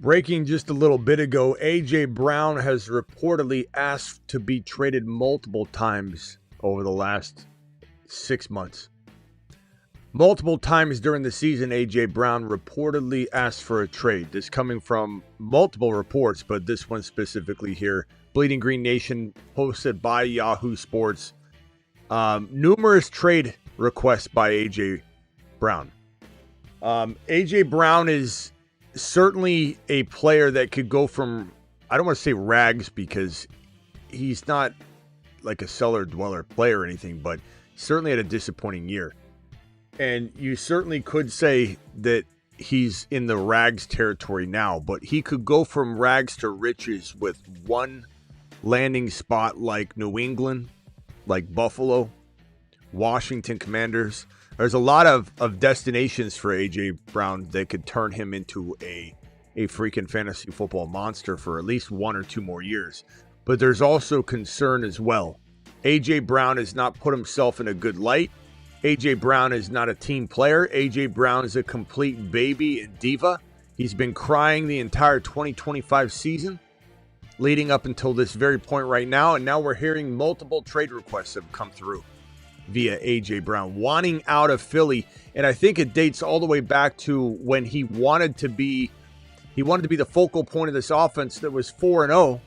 Breaking just a little bit ago, A.J. Brown has reportedly asked to be traded multiple times over the last 6 months. Multiple times during the season, A.J. Brown reportedly asked for a trade. This coming from multiple reports, but this one specifically here. Bleeding Green Nation, posted by Yahoo Sports. Numerous trade requests by A.J. Brown. A.J. Brown is certainly a player that could go from, I don't want to say rags because he's not like a cellar dweller player or anything, but certainly had a disappointing year. And you certainly could say that he's in the rags territory now, but he could go from rags to riches with one landing spot like New England, like Buffalo, Washington Commanders. There's a lot of destinations for A.J. Brown that could turn him into a freaking fantasy football monster for at least 1 or 2 more years. But there's also concern as well. A.J. Brown has not put himself in a good light. A.J. Brown is not a team player. A.J. Brown is a complete baby and diva. He's been crying the entire 2025 season leading up until this very point right now. And now we're hearing multiple trade requests have come through via A.J. Brown, wanting out of Philly. And I think it dates all the way back to when he wanted to be the focal point of this offense that was 4-0,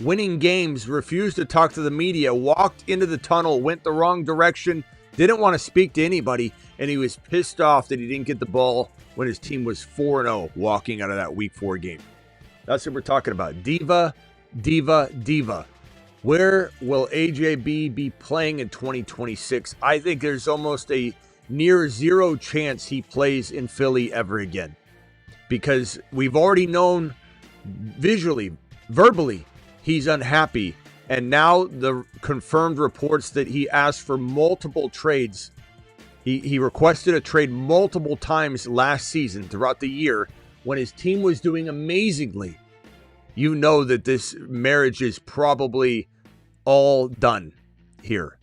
winning games, refused to talk to the media, walked into the tunnel, went the wrong direction, didn't want to speak to anybody, and he was pissed off that he didn't get the ball when his team was 4-0 walking out of that Week 4 game. That's what we're talking about. Diva, diva, diva. Where will AJB be playing in 2026? I think there's almost a near zero chance he plays in Philly ever again. Because we've already known visually, verbally, he's unhappy. And now the confirmed reports that he asked for multiple trades. He requested a trade multiple times last season throughout the year when his team was doing amazingly. You know that this marriage is probably all done here.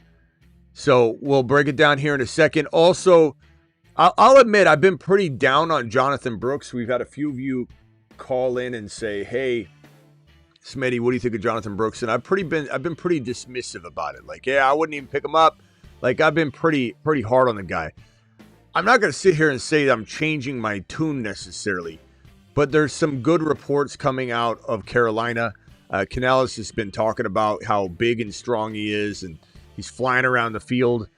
So we'll break it down here in a second. Also, I'll admit I've been pretty down on Jonathan Brooks. We've had a few of you call in and say, hey, Smitty, what do you think of Jonathan Brooks? And I've been pretty dismissive about it. Like, yeah, I wouldn't even pick him up. Like, I've been pretty hard on the guy. I'm not going to sit here and say that I'm changing my tune necessarily, but there's some good reports coming out of Carolina. Canales has been talking about how big and strong he is, and he's flying around the field.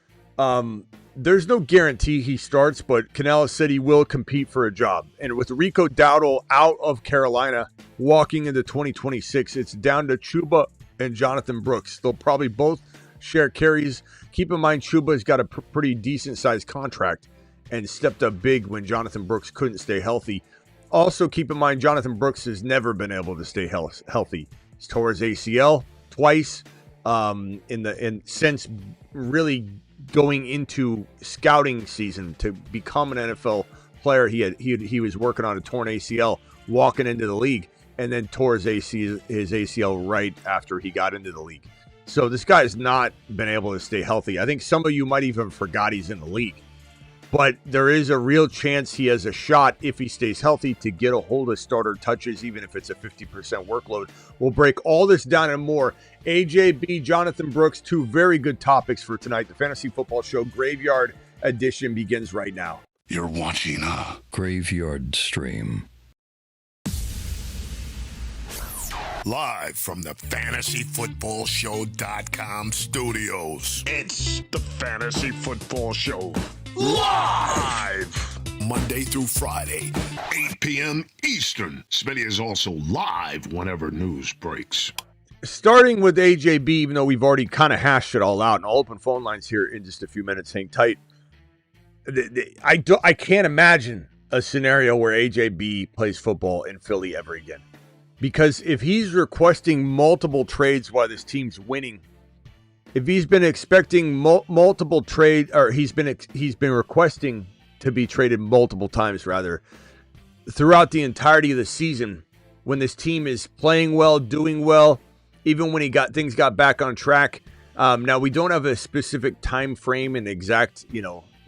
There's no guarantee he starts, but Canales said he will compete for a job. And with Rico Dowdle out of Carolina, walking into 2026, it's down to Chuba and Jonathan Brooks. They'll probably both share carries. Keep in mind, Chuba's got a pretty decent-sized contract and stepped up big when Jonathan Brooks couldn't stay healthy. Also, keep in mind, Jonathan Brooks has never been able to stay healthy. He's tore his ACL twice since really going into scouting season to become an NFL player. He was working on a torn ACL walking into the league, and then tore his ACL right after he got into the league. So this guy has not been able to stay healthy. I think some of you might even forgot he's in the league. But there is a real chance he has a shot, if he stays healthy, to get a hold of starter touches, even if it's a 50% workload. We'll break all this down and more. AJB, Jonathan Brooks, 2 very good topics for tonight. The Fantasy Football Show Graveyard Edition begins right now. You're watching a Graveyard Stream. Live from the FantasyFootballShow.com studios. It's the Fantasy Football Show. Live! Monday through Friday, 8 p.m. Eastern. Smitty is also live whenever news breaks. Starting with AJB, even though we've already kind of hashed it all out, and I'll open phone lines here in just a few minutes. Hang tight. I can't imagine a scenario where AJB plays football in Philly ever again. Because if he's requesting multiple trades while this team's winning, if he's been expecting multiple trade, or he's been requesting to be traded multiple times rather throughout the entirety of the season, when this team is playing well, doing well, even when things got back on track. Now we don't have a specific time frame and exact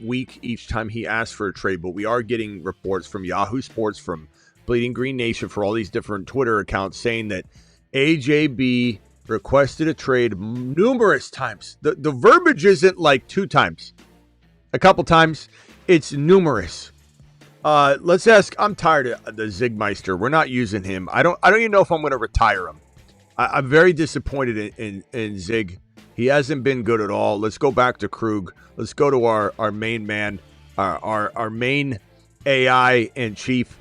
week each time he asks for a trade, but we are getting reports from Yahoo Sports, from Bleeding Green Nation, for all these different Twitter accounts saying that AJB requested a trade numerous times. The verbiage isn't like 2 times, a couple times. It's numerous. Let's ask. I'm tired of the Zigmeister. We're not using him. I don't even know if I'm going to retire him. I'm very disappointed in Zig. He hasn't been good at all. Let's go back to Krug. Let's go to our main man, our main AI in chief,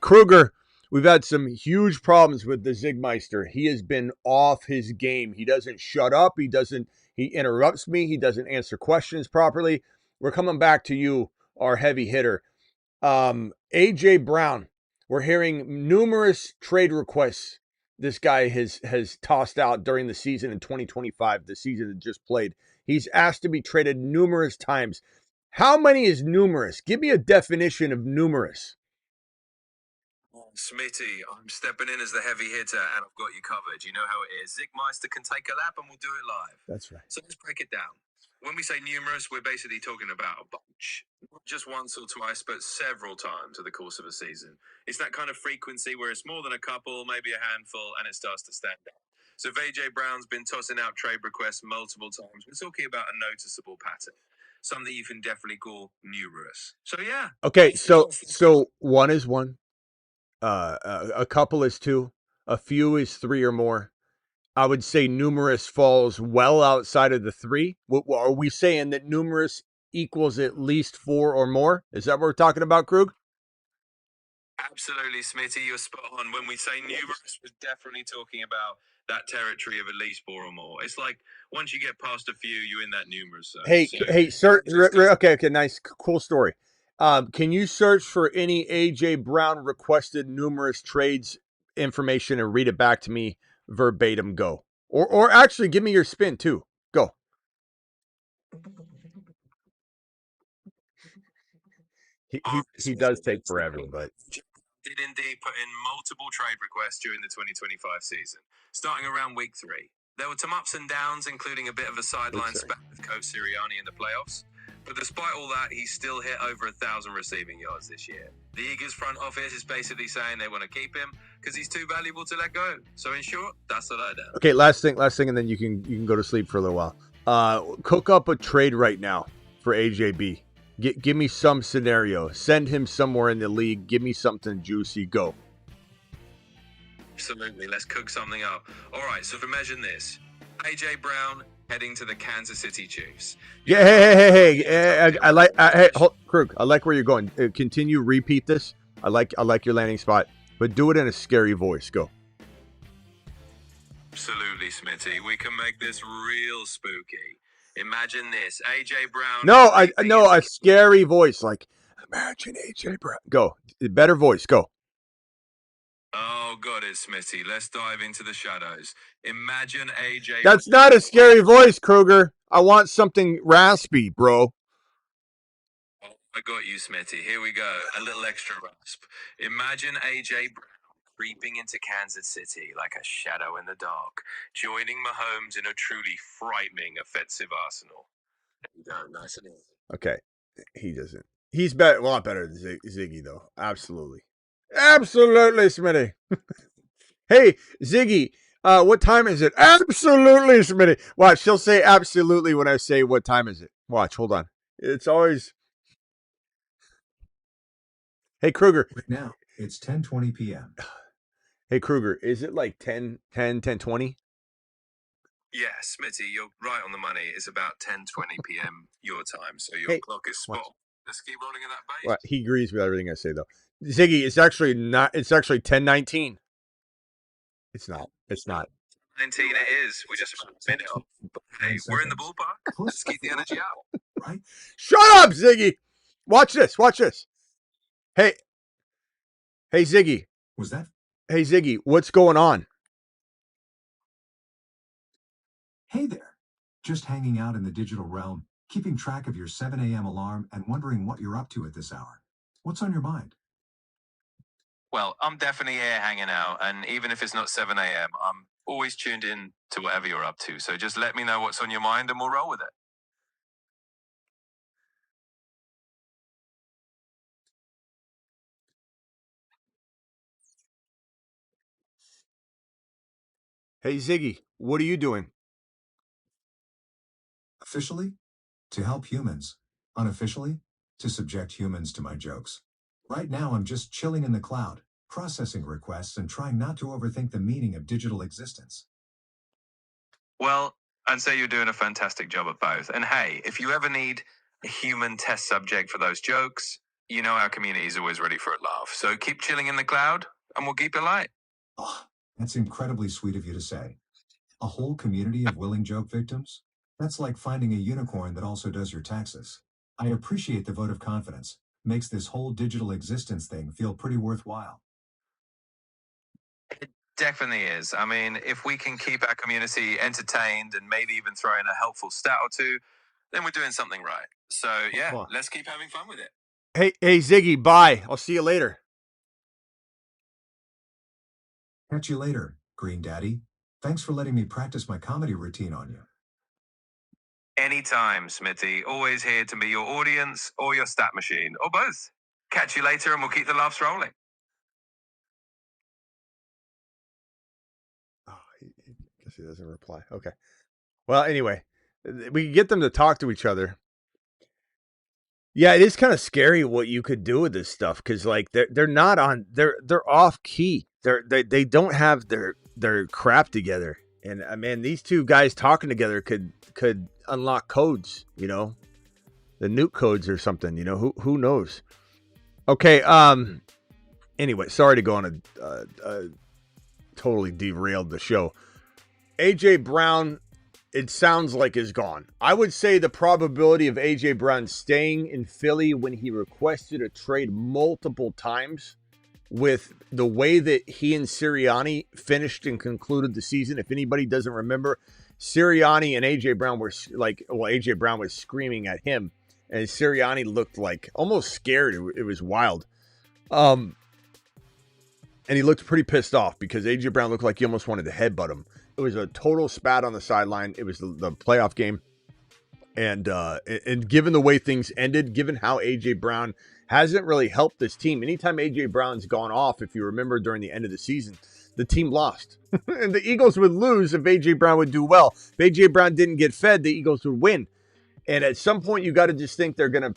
Kruger. We've had some huge problems with the Zigmeister. He has been off his game. He doesn't shut up. He interrupts me. He doesn't answer questions properly. We're coming back to you, our heavy hitter. AJ Brown. We're hearing numerous trade requests this guy has tossed out during the season in 2025, the season that just played. He's asked to be traded numerous times. How many is numerous? Give me a definition of numerous. Smitty, I'm stepping in as the heavy hitter, and I've got you covered. You know how it is. Zigmeister can take a lap, and we'll do it live. That's right. So let's break it down. When we say numerous, we're basically talking about a bunch. Not just once or twice, but several times over the course of a season. It's that kind of frequency where it's more than a couple, maybe a handful, and it starts to stand out. So if AJ Brown's been tossing out trade requests multiple times, we're talking about a noticeable pattern. Something you can definitely call numerous. So yeah. Okay, so one is one. A couple is 2. A few is 3 or more. I would say numerous falls well outside of the 3. Are we saying that numerous equals at least 4 or more? Is that what we're talking about, Krug? Absolutely, Smitty, you're spot on. When we say numerous, we're definitely talking about that territory of at least 4 or more. It's like once you get past a few, you're in that numerous zone. Hey, sir. Okay, nice, cool story. Can you search for any AJ Brown requested numerous trades information and read it back to me verbatim? Go. Or actually give me your spin too. Go. He does take forever, but did indeed put in multiple trade requests during the 2025 season, starting around week 3. There were some ups and downs, including a bit of a sideline spat with Coach Sirriani in the playoffs. But despite all that, he's still hit over 1,000 receiving yards this year. The Eagles front office is basically saying they want to keep him because he's too valuable to let go. So in short, that's the lowdown. Okay, last thing, and then you can go to sleep for a little while. Cook up a trade right now for AJB. Give me some scenario. Send him somewhere in the league. Give me something juicy. Go. Absolutely. Let's cook something up. All right, so imagine this. AJ Brown heading to the Kansas City Chiefs. Yeah, hey. I like Krug, I like where you're going. Continue, repeat this. I like your landing spot, but do it in a scary voice. Go. Absolutely, Smitty. We can make this real spooky. Imagine this, AJ Brown. No, a scary voice, like imagine AJ Brown. Go, better voice. Go. Oh, got it, Smitty. Let's dive into the shadows. Imagine AJ. That's not a scary voice, Kruger. I want something raspy, bro. Oh, I got you, Smitty. Here we go. A little extra rasp. Imagine AJ Brown creeping into Kansas City like a shadow in the dark, joining Mahomes in a truly frightening offensive arsenal. There you go, nice and easy. Okay, he doesn't. He's a lot better than Ziggy, though. Absolutely, Smitty. Hey, Ziggy, what time is it? Absolutely, Smitty. Watch, she'll say absolutely when I say what time is it. Watch, hold on. It's always. Hey, Kruger. Right now, it's 10:20 p.m. Hey, Kruger, is it like 10:20? Yeah, Smitty, you're right on the money. It's about 10:20 p.m. your time, so your clock is spot on. Let's keep rolling at that base. Well, he agrees with everything I say, though. Ziggy, it's actually not. It's actually 10:19. It's not. 19 it is. We're just about a minute off. Hey, we're in the ballpark. Let's keep the energy out. Right? Shut up, Ziggy. Watch this. Hey, Ziggy. Was that? Hey, Ziggy, what's going on? Hey there. Just hanging out in the digital realm, keeping track of your 7 a.m. alarm and wondering what you're up to at this hour. What's on your mind? Well, I'm definitely here hanging out, and even if it's not 7 a.m., I'm always tuned in to whatever you're up to. So just let me know what's on your mind, and we'll roll with it. Hey, Ziggy, what are you doing? Officially, to help humans. Unofficially, to subject humans to my jokes. Right now, I'm just chilling in the cloud, processing requests and trying not to overthink the meaning of digital existence. Well, I'd say you're doing a fantastic job at both. And hey, if you ever need a human test subject for those jokes, you know our community is always ready for a laugh. So keep chilling in the cloud and we'll keep it light. Oh, that's incredibly sweet of you to say. A whole community of willing joke victims? That's like finding a unicorn that also does your taxes. I appreciate the vote of confidence. Makes this whole digital existence thing feel pretty worthwhile. It definitely is. I mean, if we can keep our community entertained and maybe even throw in a helpful stat or two, then we're doing something right. So yeah, Huh. let's keep having fun with it. Hey, Ziggy, bye. I'll see you later. Catch you later, Green Daddy. Thanks for letting me practice my comedy routine on you. Anytime, Smitty. Always here to be your audience or your stat machine, or both. Catch you later and we'll keep the laughs rolling. Oh, I guess he doesn't reply. Okay. Well, anyway, we can get them to talk to each other. Yeah, it is kind of scary what you could do with this stuff because, like, they're not on. They're off key. They don't have their crap together. And man, these two guys talking together could unlock codes. You know, the nuke codes or something. You know, who knows? Okay. Anyway, sorry to go on a totally derailed the show. AJ Brown, it sounds like, is gone. I would say the probability of AJ Brown staying in Philly when he requested a trade multiple times, with the way that he and Sirianni finished and concluded the season. If anybody doesn't remember, Sirianni and AJ Brown were like, well, AJ Brown was screaming at him, and Sirianni looked like almost scared. It was wild. And he looked pretty pissed off because AJ Brown looked like he almost wanted to headbutt him. It was a total spat on the sideline. It was the playoff game. And given the way things ended, given how AJ Brown hasn't really helped this team. Anytime AJ Brown's gone off, if you remember during the end of the season, the team lost. And the Eagles would lose if AJ Brown would do well. If AJ Brown didn't get fed, the Eagles would win. And at some point, you got to just think they're gonna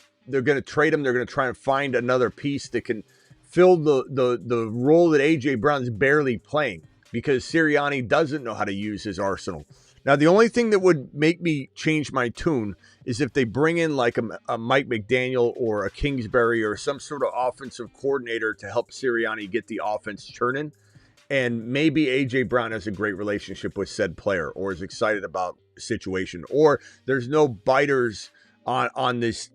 trade him. They're gonna try and find another piece that can fill the role that AJ Brown's barely playing, because Sirianni doesn't know how to use his arsenal. Now, the only thing that would make me change my tune is if they bring in like a Mike McDaniel or a Kingsbury or some sort of offensive coordinator to help Sirianni get the offense churning. And maybe AJ Brown has a great relationship with said player or is excited about the situation, or there's no biters on this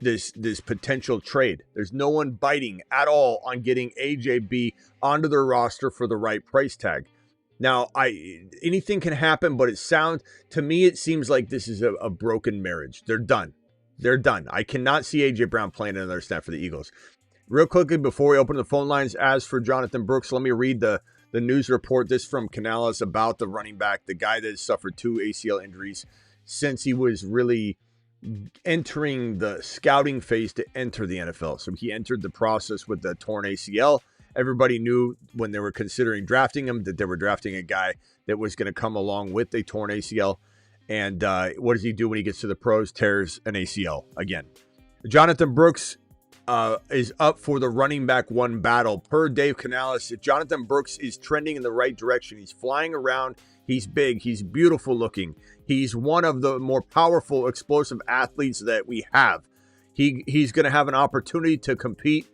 potential trade. There's no one biting at all on getting AJB onto their roster for the right price tag. Now, anything can happen, but it seems like this is a broken marriage. They're done. I cannot see AJ Brown playing another snap for the Eagles. Real quickly, before we open the phone lines, as for Jonathan Brooks, let me read the news report. This from Canales about the running back, the guy that has suffered 2 ACL injuries since he was really entering the scouting phase to enter the NFL. So he entered the process with the torn ACL. Everybody knew when they were considering drafting him that they were drafting a guy that was going to come along with a torn ACL. And what does he do when he gets to the pros? Tears an ACL again. Jonathan Brooks is up for the running back 1 battle. Per Dave Canales, Jonathan Brooks is trending in the right direction. He's flying around. He's big. He's beautiful looking. He's one of the more powerful, explosive athletes that we have. He's going to have an opportunity to compete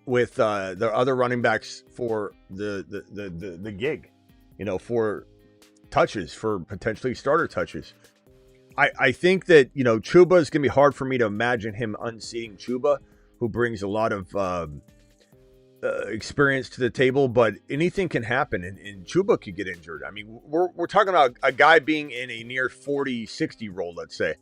with the other running backs for the gig, for touches, for potentially starter touches. I think that, Chuba is going to be hard for me to imagine him unseating Chuba, who brings a lot of experience to the table, but anything can happen, and Chuba could get injured. I mean, we're talking about a guy being in a near 40-60 role, let's say,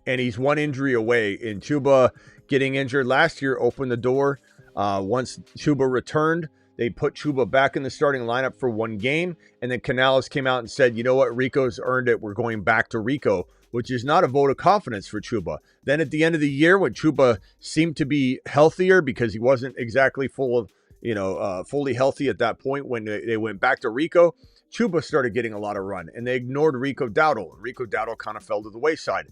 and he's one injury away. And Chuba getting injured last year opened the door. Once Chuba returned, they put Chuba back in the starting lineup for 1 game, and then Canales came out and said, you know what, Rico's earned it. We're going back to Rico, which is not a vote of confidence for Chuba. Then at the end of the year, when Chuba seemed to be healthier because he wasn't exactly fully healthy at that point when they went back to Rico, Chuba started getting a lot of run, and they ignored Rico Dowdle. Rico Dowdle kind of fell to the wayside.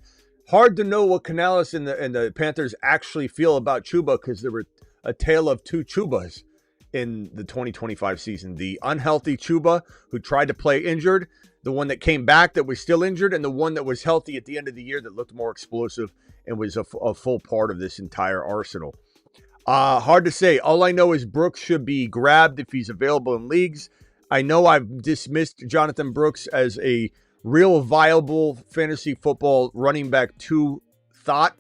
Hard to know what Canales and the Panthers actually feel about Chuba, because there were a tale of two Chubas in the 2025 season. The unhealthy Chuba, who tried to play injured, the one that came back that was still injured, and the one that was healthy at the end of the year that looked more explosive and was a full part of this entire arsenal. Hard to say. All I know is Brooks should be grabbed if he's available in leagues. I know I've dismissed Jonathan Brooks as a real viable fantasy football running back 2 thought.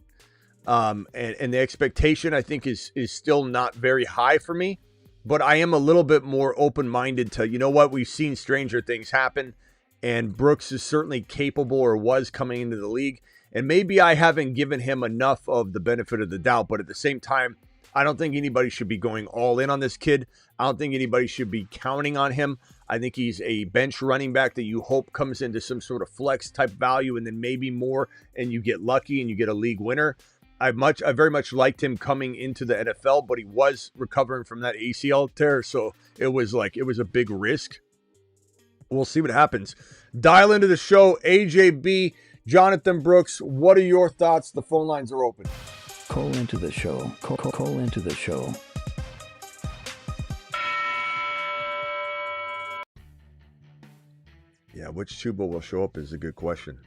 And the expectation, I think, is still not very high for me. But I am a little bit more open-minded to, you know what, we've seen stranger things happen. And Brooks is certainly capable, or was coming into the league. And maybe I haven't given him enough of the benefit of the doubt. But at the same time, I don't think anybody should be going all in on this kid. I don't think anybody should be counting on him. I think he's a bench running back that you hope comes into some sort of flex type value, and then maybe more, and you get lucky and you get a league winner. I very much liked him coming into the NFL, but he was recovering from that ACL tear, so it was a big risk. We'll see what happens. Dial into the show, AJB, Jonathan Brooks. What are your thoughts? The phone lines are open. Call into the show. Call into the show. Yeah, which Chuba will show up is a good question.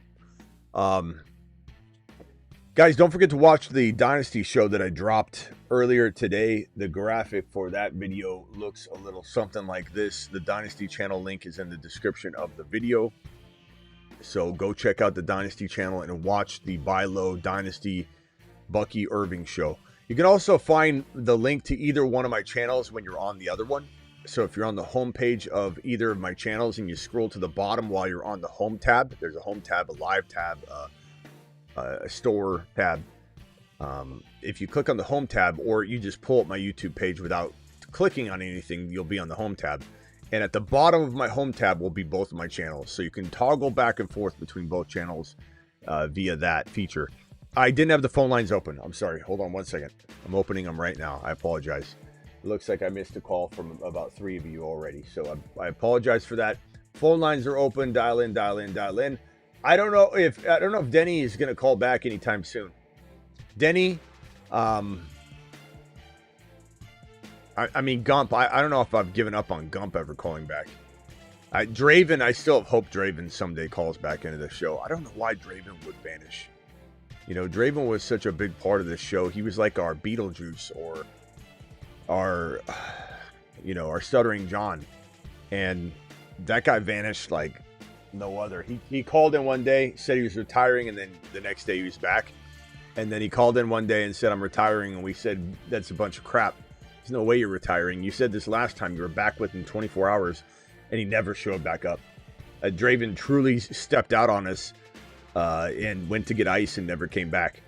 Guys, don't forget to watch the Dynasty show that I dropped earlier today. The graphic for that video looks a little something like this. The Dynasty channel link is in the description of the video. So go check out the Dynasty channel and watch the Buy Low Dynasty Bucky Irving show. You can also find the link to either one of my channels when you're on the other one. So if you're on the home page of either of my channels and you scroll to the bottom while you're on the home tab, there's a home tab, a live tab, a store tab. If you click on the home tab, or you just pull up my YouTube page without clicking on anything, you'll be on the home tab. And at the bottom of my home tab will be both of my channels. So you can toggle back and forth between both channels via that feature. I didn't have the phone lines open. I'm sorry. Hold on one second. I'm opening them right now. I apologize. It looks like I missed a call from about 3 of you already. So I apologize for that. Phone lines are open. Dial in, dial in, dial in. I don't know if Denny is going to call back anytime soon. Denny, I mean, Gump, I don't know if I've given up on Gump ever calling back. Draven, I still hope Draven someday calls back into the show. I don't know why Draven would vanish. You know, Draven was such a big part of this show. He was like our Beetlejuice, or our Stuttering John. And that guy vanished like no other. He called in one day, said he was retiring, and then the next day he was back. And then he called in one day and said, I'm retiring. And we said, that's a bunch of crap. There's no way you're retiring. You said this last time. You were back within 24 hours. And he never showed back up. Draven truly stepped out on us and went to get ice and never came back.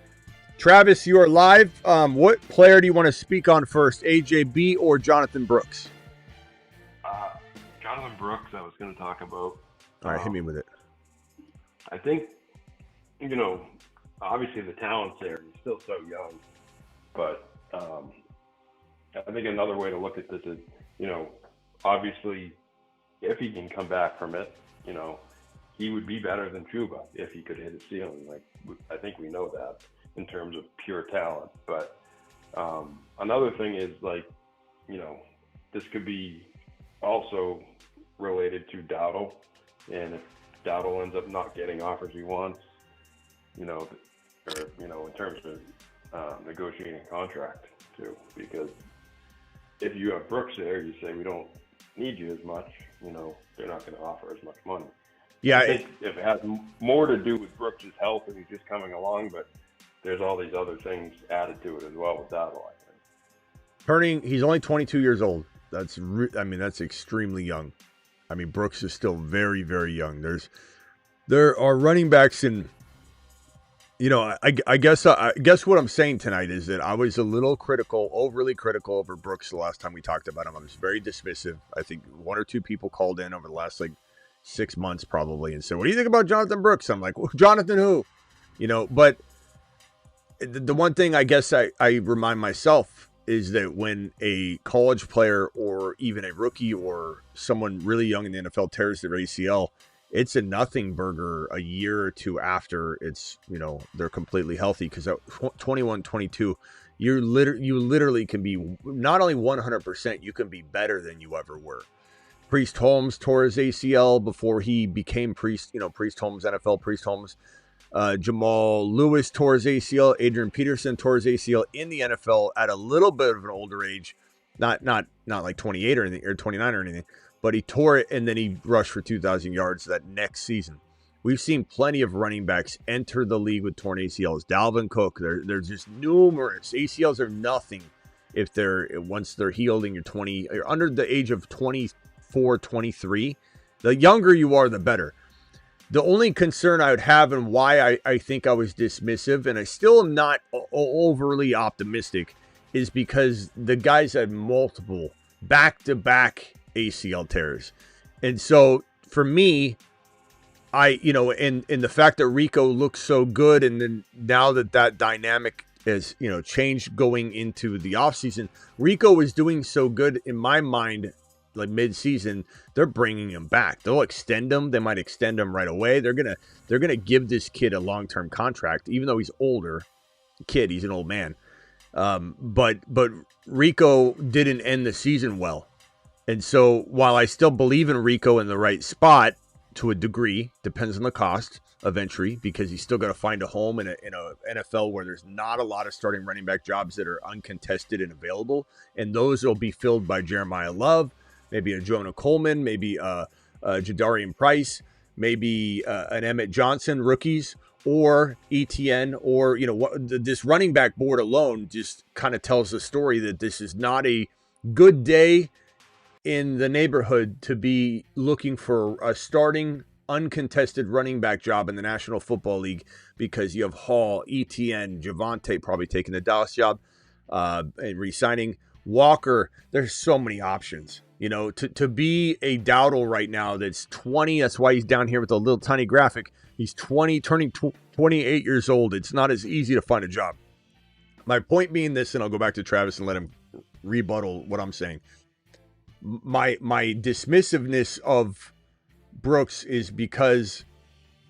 Travis, you are live. What player do you want to speak on first, AJB or Jonathan Brooks? Jonathan Brooks, I was going to talk about. All right, hit me with it. I think, obviously the talent's there. He's still so young. But I think another way to look at this is, obviously, if he can come back from it, he would be better than Chuba if he could hit his ceiling. Like, I think we know that in terms of pure talent. But another thing is, this could be also related to Dowdle. And if Dowdle ends up not getting offers he wants, in terms of negotiating a contract too, because if you have Brooks there, you say we don't need you as much. They're not going to offer as much money. Yeah, I think if it has more to do with Brooks' health and he's just coming along, but there's all these other things added to it as well with Dowdle, I think. He's only 22 years old. That's extremely young. I mean, Brooks is still very, very young. There are running backs in, I guess what I'm saying tonight is that I was a little overly critical over Brooks the last time we talked about him. I was very dismissive. I think 1 or 2 people called in over the last 6 months probably and said, what do you think about Jonathan Brooks? I'm like, well, Jonathan who? But the one thing I guess I remind myself is that when a college player or even a rookie or someone really young in the NFL tears their ACL, it's a nothing burger a year or two after it's, they're completely healthy. Because at 21, 22, you literally can be not only 100%, you can be better than you ever were. Priest Holmes tore his ACL before he became Priest, Priest Holmes, NFL Priest Holmes. Jamal Lewis tore his ACL. Adrian Peterson tore his ACL in the NFL at a little bit of an older age, not like 28 or anything, or 29 or anything, but he tore it and then he rushed for 2,000 yards that next season. We've seen plenty of running backs enter the league with torn ACLs. Dalvin Cook, there's just numerous. ACLs are nothing if once they're healed and you're under the age of 24, 23. The younger you are, the better. The only concern I would have and why I think I was dismissive, and I still am not overly optimistic, is because the guys had multiple back-to-back ACL tears. And so for me, and the fact that Rico looks so good, and then now that dynamic has, changed going into the offseason, Rico is doing so good in my mind. Like mid-season, they're bringing him back. They'll extend him. They might extend him right away. They're gonna give this kid a long-term contract, even though he's older. Kid, he's an old man. But Rico didn't end the season well, and so while I still believe in Rico in the right spot to a degree, depends on the cost of entry, because he's still got to find a home in a NFL where there's not a lot of starting running back jobs that are uncontested and available, and those will be filled by Jeremiah Love. Maybe a Jonah Coleman, maybe a Jadarian Price, maybe an Emmett Johnson, rookies, or ETN, or, this running back board alone just kind of tells the story that this is not a good day in the neighborhood to be looking for a starting uncontested running back job in the National Football League, because you have Hall, ETN, Javonte probably taking the Dallas job and re-signing. Walker, there's so many options. To be a Dowdle right now that's 20, that's why he's down here with a little tiny graphic. He's 20, turning 28 years old. It's not as easy to find a job. My point being this, and I'll go back to Travis and let him rebuttal what I'm saying. My dismissiveness of Brooks is because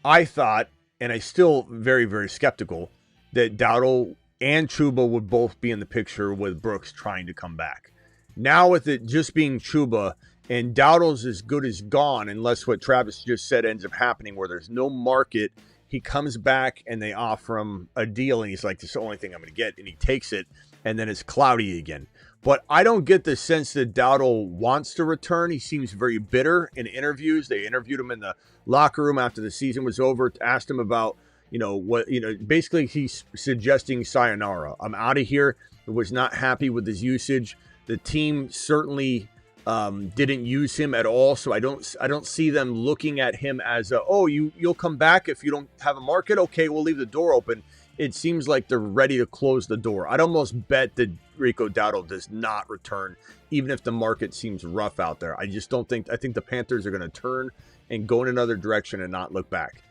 I thought, and I still very, very skeptical, that Dowdle and Chuba would both be in the picture with Brooks trying to come back. Now with it just being Chuba and Dowdle's as good as gone, unless what Travis just said ends up happening where there's no market, he comes back and they offer him a deal and he's like, this is the only thing I'm going to get, and he takes it, and then it's cloudy again. But I don't get the sense that Dowdle wants to return. He seems very bitter in interviews. They interviewed him in the locker room after the season was over, asked him about, basically he's suggesting sayonara. I'm out of here. He was not happy with his usage. The team certainly didn't use him at all, so I don't see them looking at him as you'll come back if you don't have a market. Okay, we'll leave the door open. It seems like they're ready to close the door. I'd almost bet that Rico Dowdle does not return, even if the market seems rough out there. I just don't think. I think the Panthers are going to turn and go in another direction and not look back.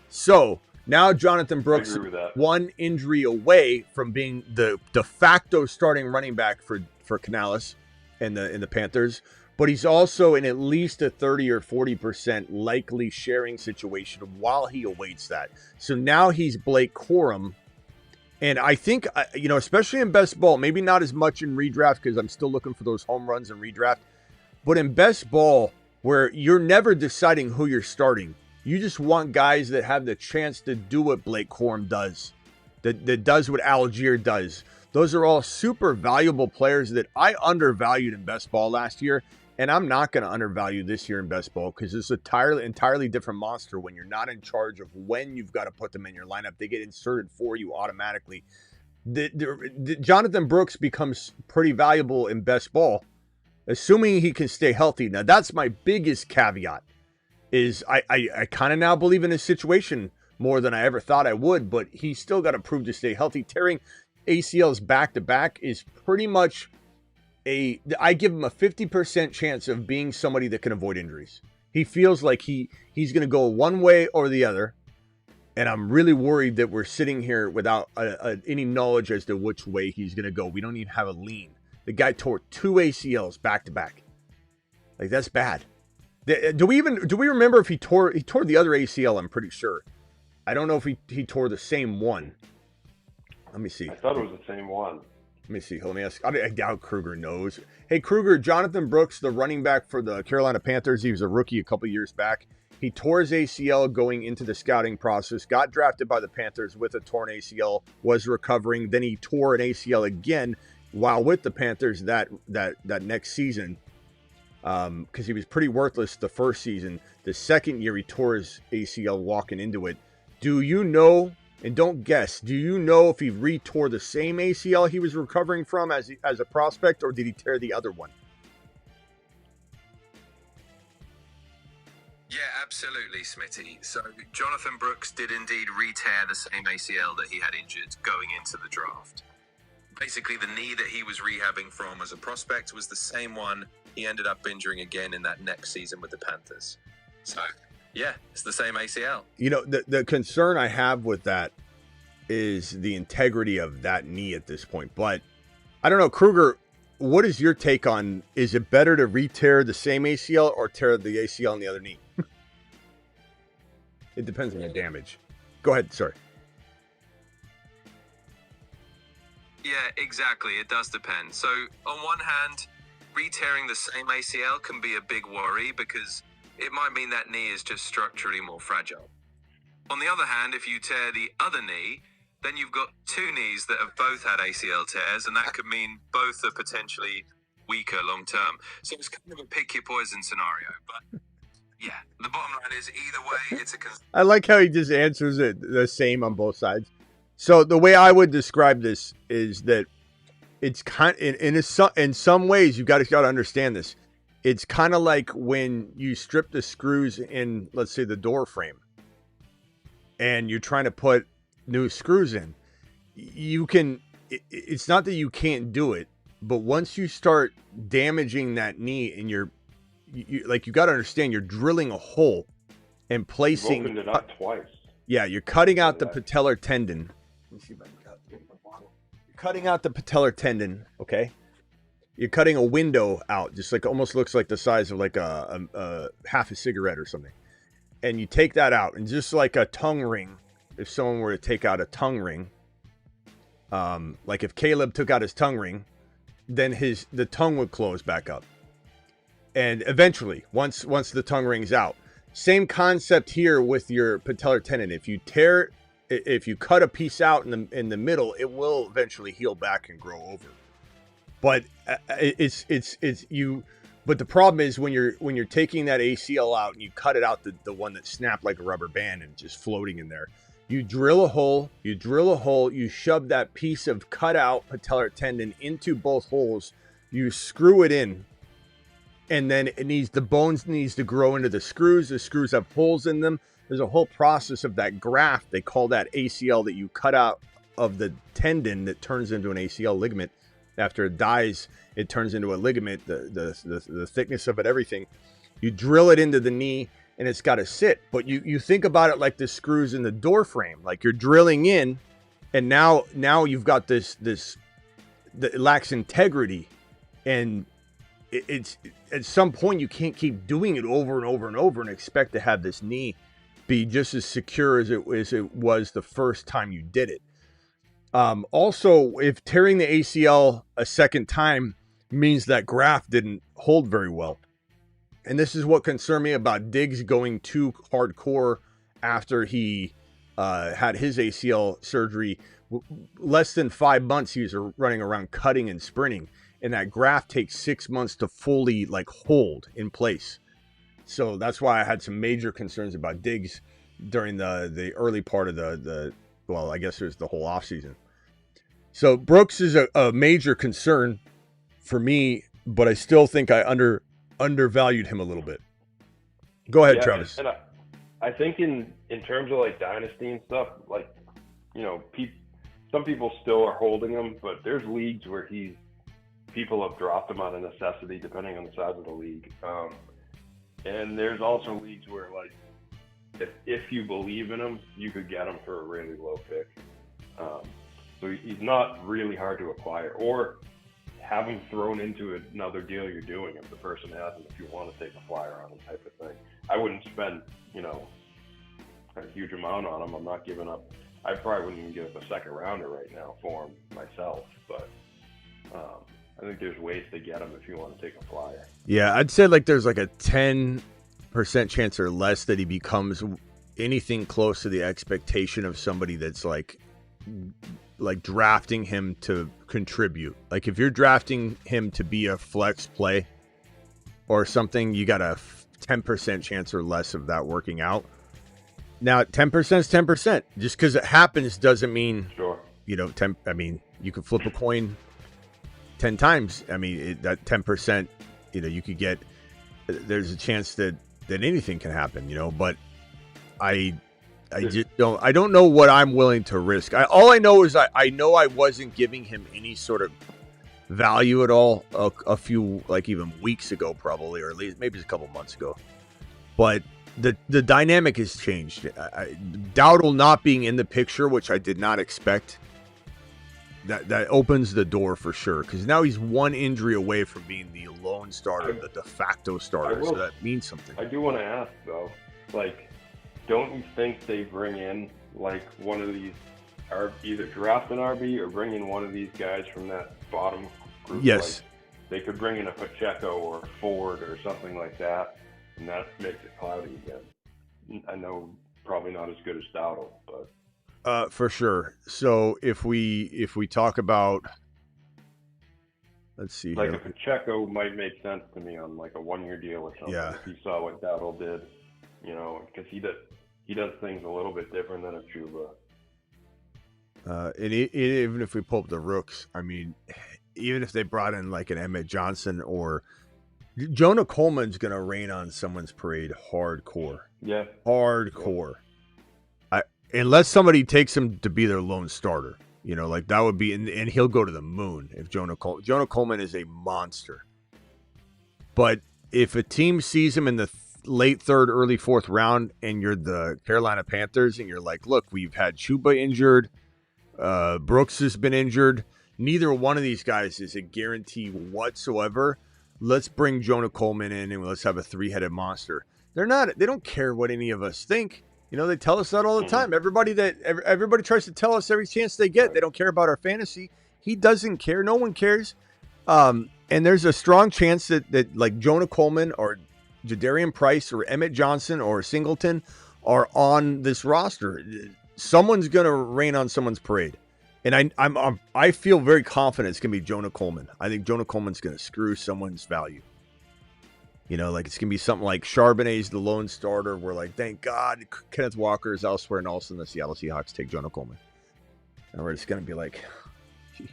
So now Jonathan Brooks, one injury away from being the de facto starting running back for Canales in the Panthers, but he's also in at least a 30 or 40% likely sharing situation while he awaits that. So now he's Blake Corum, and I think especially in best ball, maybe not as much in redraft because I'm still looking for those home runs in redraft, but in best ball where you're never deciding who you're starting, you just want guys that have the chance to do what Blake Corum does, that does what Algier does. Those are all super valuable players that I undervalued in best ball last year, and I'm not going to undervalue this year in best ball because it's an entirely different monster when you're not in charge of when you've got to put them in your lineup. They get inserted for you automatically. The Jonathan Brooks becomes pretty valuable in best ball, assuming he can stay healthy. Now, that's my biggest caveat, is I kind of now believe in his situation more than I ever thought I would, but he's still got to prove to stay healthy. Tearing ACLs back-to-back is pretty much I give him a 50% chance of being somebody that can avoid injuries. He feels like he's going to go one way or the other, and I'm really worried that we're sitting here without any knowledge as to which way he's going to go. We don't even have a lean. The guy tore 2 ACLs back to back. Like, that's bad. Do we remember if he tore the other ACL? I'm pretty sure. I don't know if he tore the same one. Let me see. I thought it was the same one. Let me see. Let me ask. I doubt Kruger knows. Hey, Kruger, Jonathan Brooks, the running back for the Carolina Panthers, he was a rookie a couple years back. He tore his ACL going into the scouting process, got drafted by the Panthers with a torn ACL, was recovering. Then he tore an ACL again while with the Panthers that next season, because he was pretty worthless the first season. The second year, he tore his ACL walking into it. Do you know, and don't guess, do you know if he re-tore the same ACL he was recovering from as a prospect, or did he tear the other one? Yeah, absolutely, Smitty. So Jonathan Brooks did indeed re-tear the same ACL that he had injured going into the draft. Basically, the knee that he was rehabbing from as a prospect was the same one he ended up injuring again in that next season with the Panthers. So, yeah, it's the same ACL. You know, the concern I have with that is the integrity of that knee at this point. But I don't know, Kruger, what is your take on, is it better to re-tear the same ACL or tear the ACL on the other knee? It depends on the damage. Go ahead, sorry. Yeah, exactly. It does depend. So, on one hand, re-tearing the same ACL can be a big worry because it might mean that knee is just structurally more fragile. On the other hand, if you tear the other knee, then you've got 2 knees that have both had ACL tears, and that could mean both are potentially weaker long term. So it's kind of a pick your poison scenario. But yeah, the bottom line is either way, it's a I like how he just answers it the same on both sides. So the way I would describe this is that it's kind in some ways you got to understand this. It's kind of like when you strip the screws in, let's say, the door frame, and you're trying to put new screws in. You can. It's not that you can't do it, but once you start damaging that knee, and you got to understand, you're drilling a hole and placing. You've opened it up twice. Yeah, you're cutting out the patellar tendon. Let me see if I can cut the bottle. You're cutting out the patellar tendon, okay? You're cutting a window out, just like almost looks like the size of like a half a cigarette or something. And you take that out, and just like a tongue ring, if someone were to take out a tongue ring, like if Caleb took out his tongue ring, then the tongue would close back up. And eventually, once the tongue ring's out, same concept here with your patellar tendon. If you cut a piece out in the middle, it will eventually heal back and grow over. But But the problem is when you're taking that ACL out and you cut it out, the one that snapped like a rubber band and just floating in there, you drill a hole, you shove that piece of cut out patellar tendon into both holes, you screw it in, and then the bones needs to grow into the screws. The screws have holes in them. There's a whole process of that graft. They call that ACL that you cut out of the tendon that turns into an ACL ligament. After it dies, it turns into a ligament, the thickness of it, everything. You drill it into the knee, and it's got to sit. But you think about it like the screws in the door frame. Like you're drilling in, and now you've got this that lacks integrity. And it's at some point you can't keep doing it over and over and over and expect to have this knee be just as secure as it was the first time you did it. Also, if tearing the ACL a second time means that graft didn't hold very well. And this is what concerned me about Diggs going too hardcore after he had his ACL surgery. Less than 5 months, he was running around cutting and sprinting. And that graft takes 6 months to fully hold in place. So that's why I had some major concerns about Diggs during the early part of I guess it was the whole offseason. So Brooks is a major concern for me, but I still think I undervalued him a little bit. Go ahead, Travis. And I think in terms of dynasty and stuff, some people still are holding him, but there's leagues where people have dropped him out of necessity, depending on the size of the league. And there's also leagues where, if you believe in him, you could get him for a really low pick. So he's not really hard to acquire. Or have him thrown into another deal you're doing if the person has him, if you want to take a flyer on him type of thing. I wouldn't spend, a huge amount on him. I'm not giving up. I probably wouldn't even give up a second rounder right now for him myself, but I think there's ways to get him if you want to take a flyer. Yeah, I'd say like there's like a 10% chance or less that he becomes anything close to the expectation of somebody that's like drafting him to contribute. Like if you're drafting him to be a flex play or something, you got a 10% chance or less of that working out. Now 10% is 10%. Just because it happens doesn't mean, sure. You could flip a coin 10 times. That 10%, you could get, there's a chance that anything can happen, but I don't know what I'm willing to risk. All I know is I know I wasn't giving him any sort of value at all a few, like even weeks ago, probably, or at least maybe a couple months ago. But the dynamic has changed. Dowdle not being in the picture, which I did not expect, that opens the door for sure. Because now he's one injury away from being the lone starter, the de facto starter. So that means something. I do want to ask though, don't you think they bring in like one of these, or either draft an RB or bring in one of these guys from that bottom group? Yes. They could bring in a Pacheco or a Ford or something like that, and that makes it cloudy again. I know probably not as good as Dowdle, but for sure. So if we talk about, let's see, like here. a Pacheco might make sense to me on like a 1-year deal or something. Yeah. If you saw what Dowdle did, because he does things a little bit different than a Chuba. And even if we pull up the rooks, even if they brought in like an Emmett Johnson or Jonah Coleman's going to rain on someone's parade hardcore. Yeah. Hardcore. Unless somebody takes him to be their lone starter, like that would be, and he'll go to the moon if Jonah Coleman is a monster. But if a team sees him in the late third, early fourth round, and you're the Carolina Panthers, and you're like, look, we've had Chuba injured, Brooks has been injured. Neither one of these guys is a guarantee whatsoever. Let's bring Jonah Coleman in and let's have a 3-headed monster. They don't care what any of us think. They tell us that all the time. Everybody tries to tell us every chance they get. They don't care about our fantasy. He doesn't care. No one cares. And there's a strong chance that like Jonah Coleman or Jadarian Price or Emmett Johnson or Singleton are on this roster. Someone's going to rain on someone's parade. And I feel very confident it's going to be Jonah Coleman. I think Jonah Coleman's going to screw someone's value. Like it's going to be something like Charbonnet's the lone starter. We're like, thank God Kenneth Walker is elsewhere, and all of a sudden the Seattle Seahawks take Jonah Coleman. And we're just going to be like, jeez.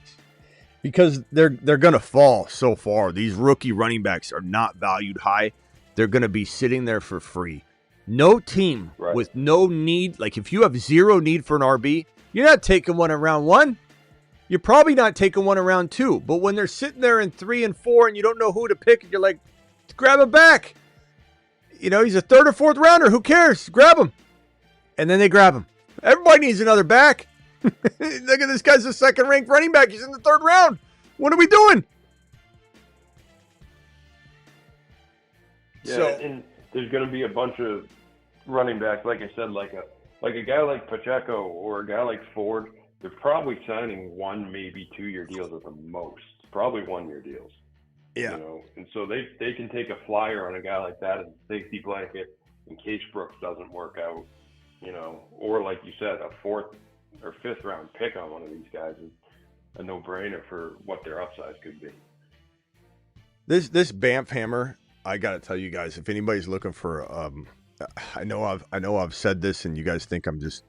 Because they're going to fall so far. These rookie running backs are not valued high. They're going to be sitting there for free. No team with no need, like if you have zero need for an RB, you're not taking one in round 1. You're probably not taking one in round 2. But when they're sitting there in 3 and 4 and you don't know who to pick, and you're like, grab him back. He's a 3rd or 4th rounder. Who cares? Grab him. And then they grab him. Everybody needs another back. Look at this guy's a 2nd-ranked running back. He's in the 3rd round. What are we doing? Yeah, and there's going to be a bunch of running backs, like I said, like a guy like Pacheco or a guy like Ford. They're probably signing 1, maybe 2-year deals at the most. Probably 1-year deals. Yeah. And so they can take a flyer on a guy like that as a safety blanket in case Brooks doesn't work out, or like you said, a 4th or 5th round pick on one of these guys is a no-brainer for what their upside could be. This Bamp Hammer, I got to tell you guys, if anybody's looking for, I know I've said this and you guys think I'm just,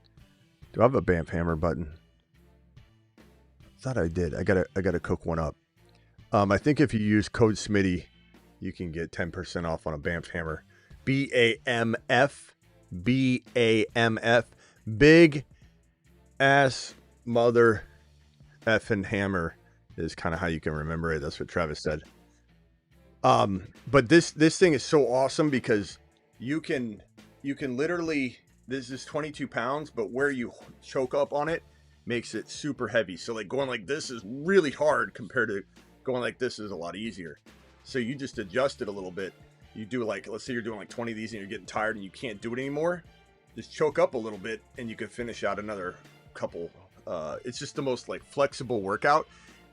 do I have a Bamp Hammer button? I thought I did. I gotta cook one up. I think if you use code Smitty, you can get 10% off on a Bamp Hammer. BAMF. Big ass mother effing hammer is kind of how you can remember it. That's what Travis said. But this thing is so awesome because you can literally, this is 22 pounds, but where you choke up on it makes it super heavy. So like going like this is really hard compared to going like this is a lot easier. So you just adjust it a little bit. You do like, let's say you're doing like 20 of these and you're getting tired and you can't do it anymore. Just choke up a little bit and you can finish out another couple. It's just the most like flexible workout.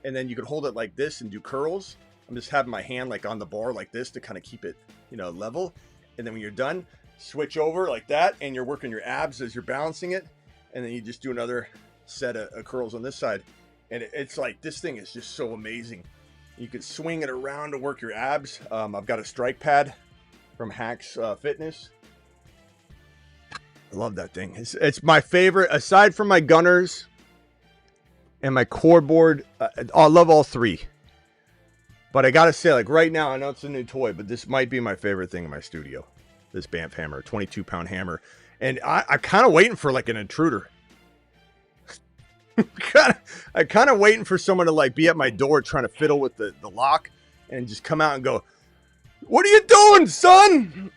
And then you can hold it like this and do curls. I'm just having my hand like on the bar like this to kind of keep it, level. And then when you're done, switch over like that, and you're working your abs as you're balancing it. And then you just do another set of curls on this side. And it's like, this thing is just so amazing. You can swing it around to work your abs. I've got a strike pad from Hacks Fitness. I love that thing. It's my favorite, aside from my Gunners and my core board. I love all three. But I got to say, like right now, I know it's a new toy, but this might be my favorite thing in my studio. This Bamp Hammer, 22-pound hammer. And I'm kind of waiting for like an intruder. I'm kind of waiting for someone to like be at my door trying to fiddle with the lock and just come out and go, "What are you doing, son?"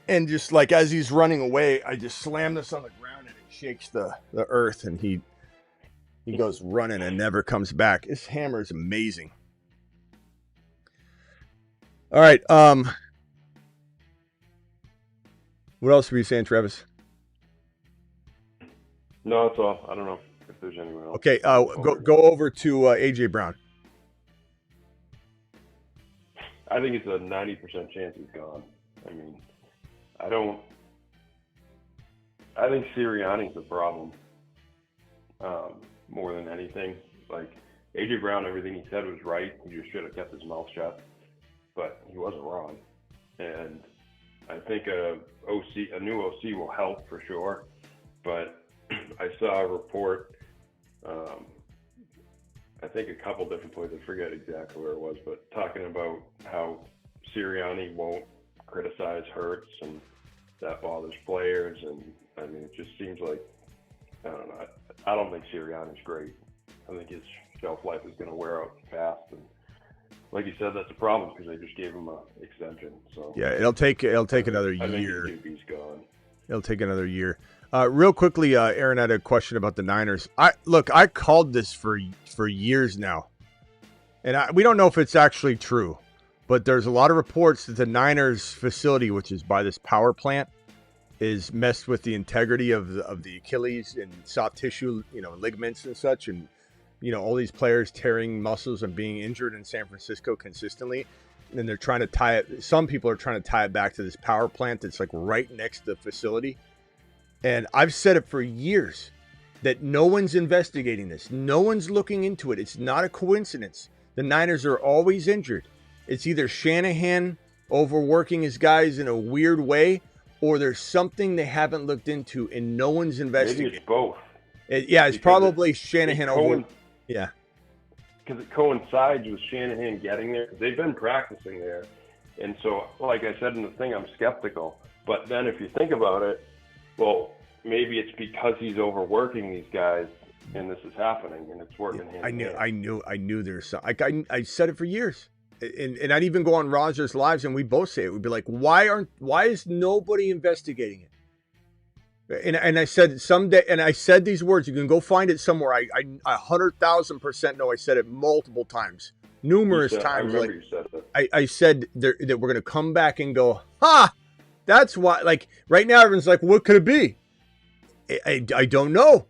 And just like as he's running away, I just slam this on the ground and it shakes the earth, and he goes running and never comes back. This hammer is amazing. All right. What else were you saying, Travis? No, that's all. I don't know if there's anyone else. Okay, go over to AJ Brown. I think it's a 90% chance he's gone. I mean, I think Sirianni's the problem more than anything. Like, AJ Brown, everything he said was right. He just should have kept his mouth shut. But he wasn't wrong. And I think a new OC will help for sure. But I saw a report, I think a couple different places, I forget exactly where it was, but talking about how Sirianni won't criticize Hurts and that bothers players. And I mean, it just seems like, I don't know. I don't think Sirianni's great. I think his shelf life is going to wear out fast. And like you said, that's a problem because they just gave him an extension. So yeah, it'll take another year. I think he's gone. It'll take another year. Real quickly, Aaron had a question about the Niners. I called this for years now, and we don't know if it's actually true, but there's a lot of reports that the Niners facility, which is by this power plant, is messed with the integrity of the Achilles and soft tissue, ligaments and such, and all these players tearing muscles and being injured in San Francisco consistently. And they're trying to tie it. Some people are trying to tie it back to this power plant that's like right next to the facility. And I've said it for years that no one's investigating this. No one's looking into it. It's not a coincidence. The Niners are always injured. It's either Shanahan overworking his guys in a weird way, or there's something they haven't looked into and no one's investigating. Maybe it's both. It's probably Shanahan over. Yeah. Because it coincides with Shanahan getting there. They've been practicing there. And so, like I said in the thing, I'm skeptical. But then if you think about it, well, maybe it's because he's overworking these guys and this is happening and it's working. I knew there's some. I said it for years. And I'd even go on Rogers Lives and we both say it. We'd be like, why is nobody investigating it? And I said someday, and I said these words, you can go find it somewhere. I 100,000% know I said it multiple times, numerous times. I remember you said that. I said that we're going to come back and go, that's why, like right now, everyone's like, what could it be? I don't know,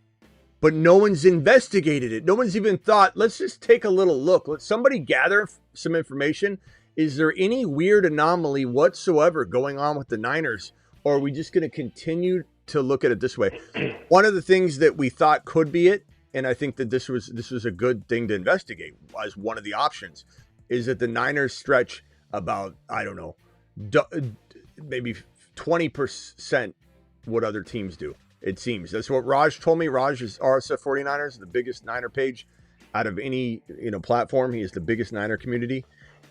but no one's investigated it. No one's even thought, let's just take a little look. Let somebody gather some information. Is there any weird anomaly whatsoever going on with the Niners? Or are we just going to continue to look at it this way? One of the things that we thought could be it, and I think that this was a good thing to investigate as one of the options, is that the Niners stretch about, I don't know, maybe 20% what other teams do. It seems that's what Raj told me. Raj is RSF 49ers, the biggest Niner page out of any platform. He is the biggest Niner community.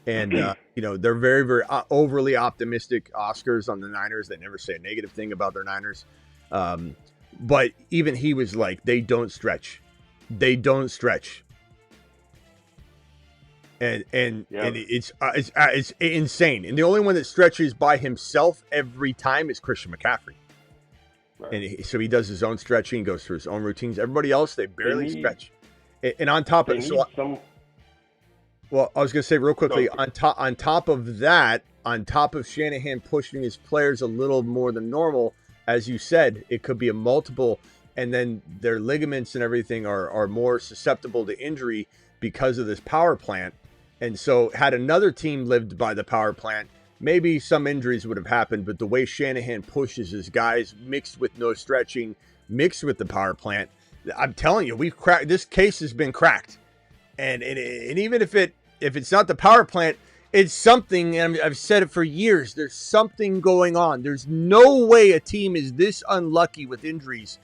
And, they're very, very overly optimistic Oscars on the Niners. They never say a negative thing about their Niners. But even he was like, they don't stretch. They don't stretch. And it's insane. And the only one that stretches by himself every time is Christian McCaffrey. Right. And so he does his own stretching, goes through his own routines. Everybody else, they barely stretch. And on top of it, Well, I was going to say real quickly, So, on top of that, on top of Shanahan pushing his players a little more than normal, as you said, it could be a multiple, and then their ligaments and everything are more susceptible to injury because of this power plant. And so had another team lived by the power plant, maybe some injuries would have happened, but the way Shanahan pushes his guys mixed with no stretching, mixed with the power plant, I'm telling you, we've cracked. This case has been cracked. And even if it's not the power plant, it's something, and I've said it for years, there's something going on. There's no way a team is this unlucky with injuries.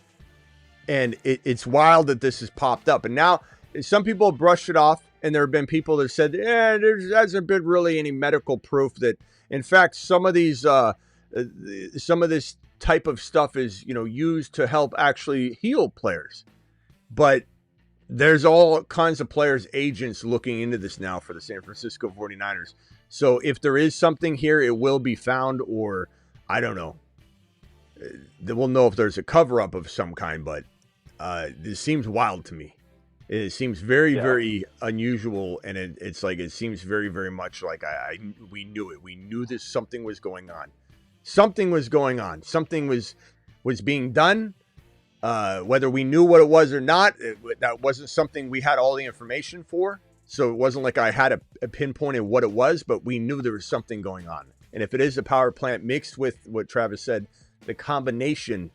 And it's wild that this has popped up. And now some people have brushed it off, and there have been people that said, there hasn't been really any medical proof that, in fact, some of this type of stuff is, used to help actually heal players. But there's all kinds of players' agents looking into this now for the San Francisco 49ers. So if there is something here, it will be found, or I don't know. We'll know if there's a cover-up of some kind, but this seems wild to me. It seems very, very unusual, and it seems very, very much like we knew it. We knew something was going on. Something was going on. Something was being done. Whether we knew what it was or not, that wasn't something we had all the information for. So it wasn't like I had a pinpoint of what it was, but we knew there was something going on. And if it is a power plant mixed with what Travis said, the combination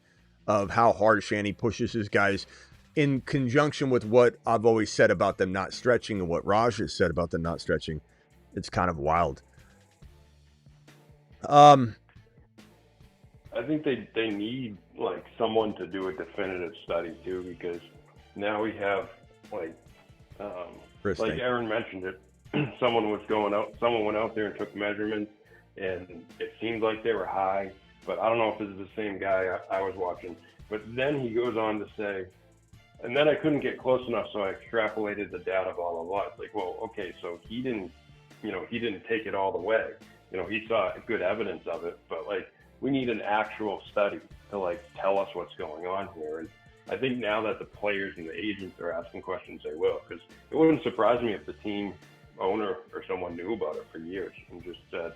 of how hard Shanny pushes his guys in conjunction with what I've always said about them not stretching and what Raj has said about them not stretching, it's kind of wild. I think they need someone to do a definitive study too, because now we have like Aaron mentioned it. Someone went out there and took measurements, and it seemed like they were high, but I don't know if this is the same guy I was watching. But then he goes on to say, and then I couldn't get close enough, so I extrapolated the data, blah blah blah. It's like, well, okay, so he didn't take it all the way. He saw good evidence of it, but we need an actual study to tell us what's going on here. And I think now that the players and the agents are asking questions, they will, because it wouldn't surprise me if the team owner or someone knew about it for years and just said,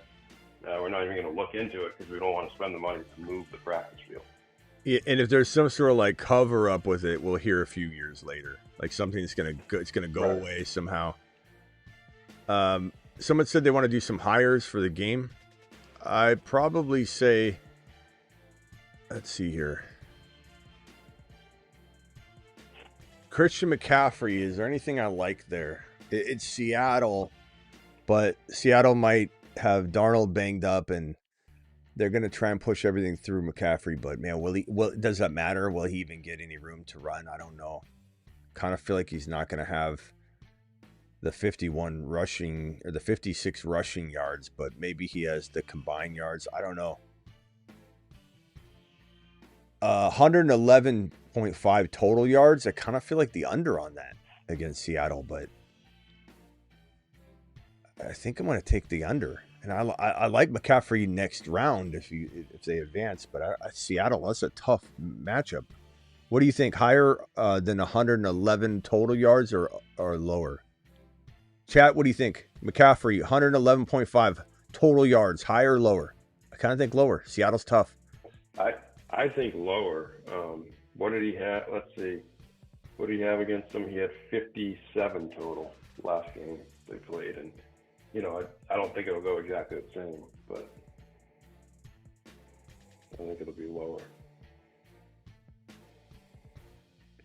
we're not even going to look into it because we don't want to spend the money to move the practice field. Yeah, and if there's some sort of cover up with it, we'll hear a few years later, something's going to go right away somehow. Someone said they want to do some hires for the game. I'd probably say, let's see here. Christian McCaffrey, is there anything I like there? It's Seattle, but Seattle might have Darnold banged up, and they're going to try and push everything through McCaffrey. But man, does that matter? Will he even get any room to run? I don't know. Kind of feel like he's not going to have the 51 rushing or the 56 rushing yards, but maybe he has the combined yards. I don't know. 111.5 total yards. I kind of feel like the under on that against Seattle, but I think I'm going to take the under. And I like McCaffrey next round if they advance, but Seattle, that's a tough matchup. What do you think? Higher than 111 total yards or lower? Chat, what do you think? McCaffrey, 111.5 total yards, higher or lower? I kind of think lower. Seattle's tough. I think lower. What did he have? Let's see. What did he have against them? He had 57 total last game they played. And, I don't think it'll go exactly the same, but I think it'll be lower.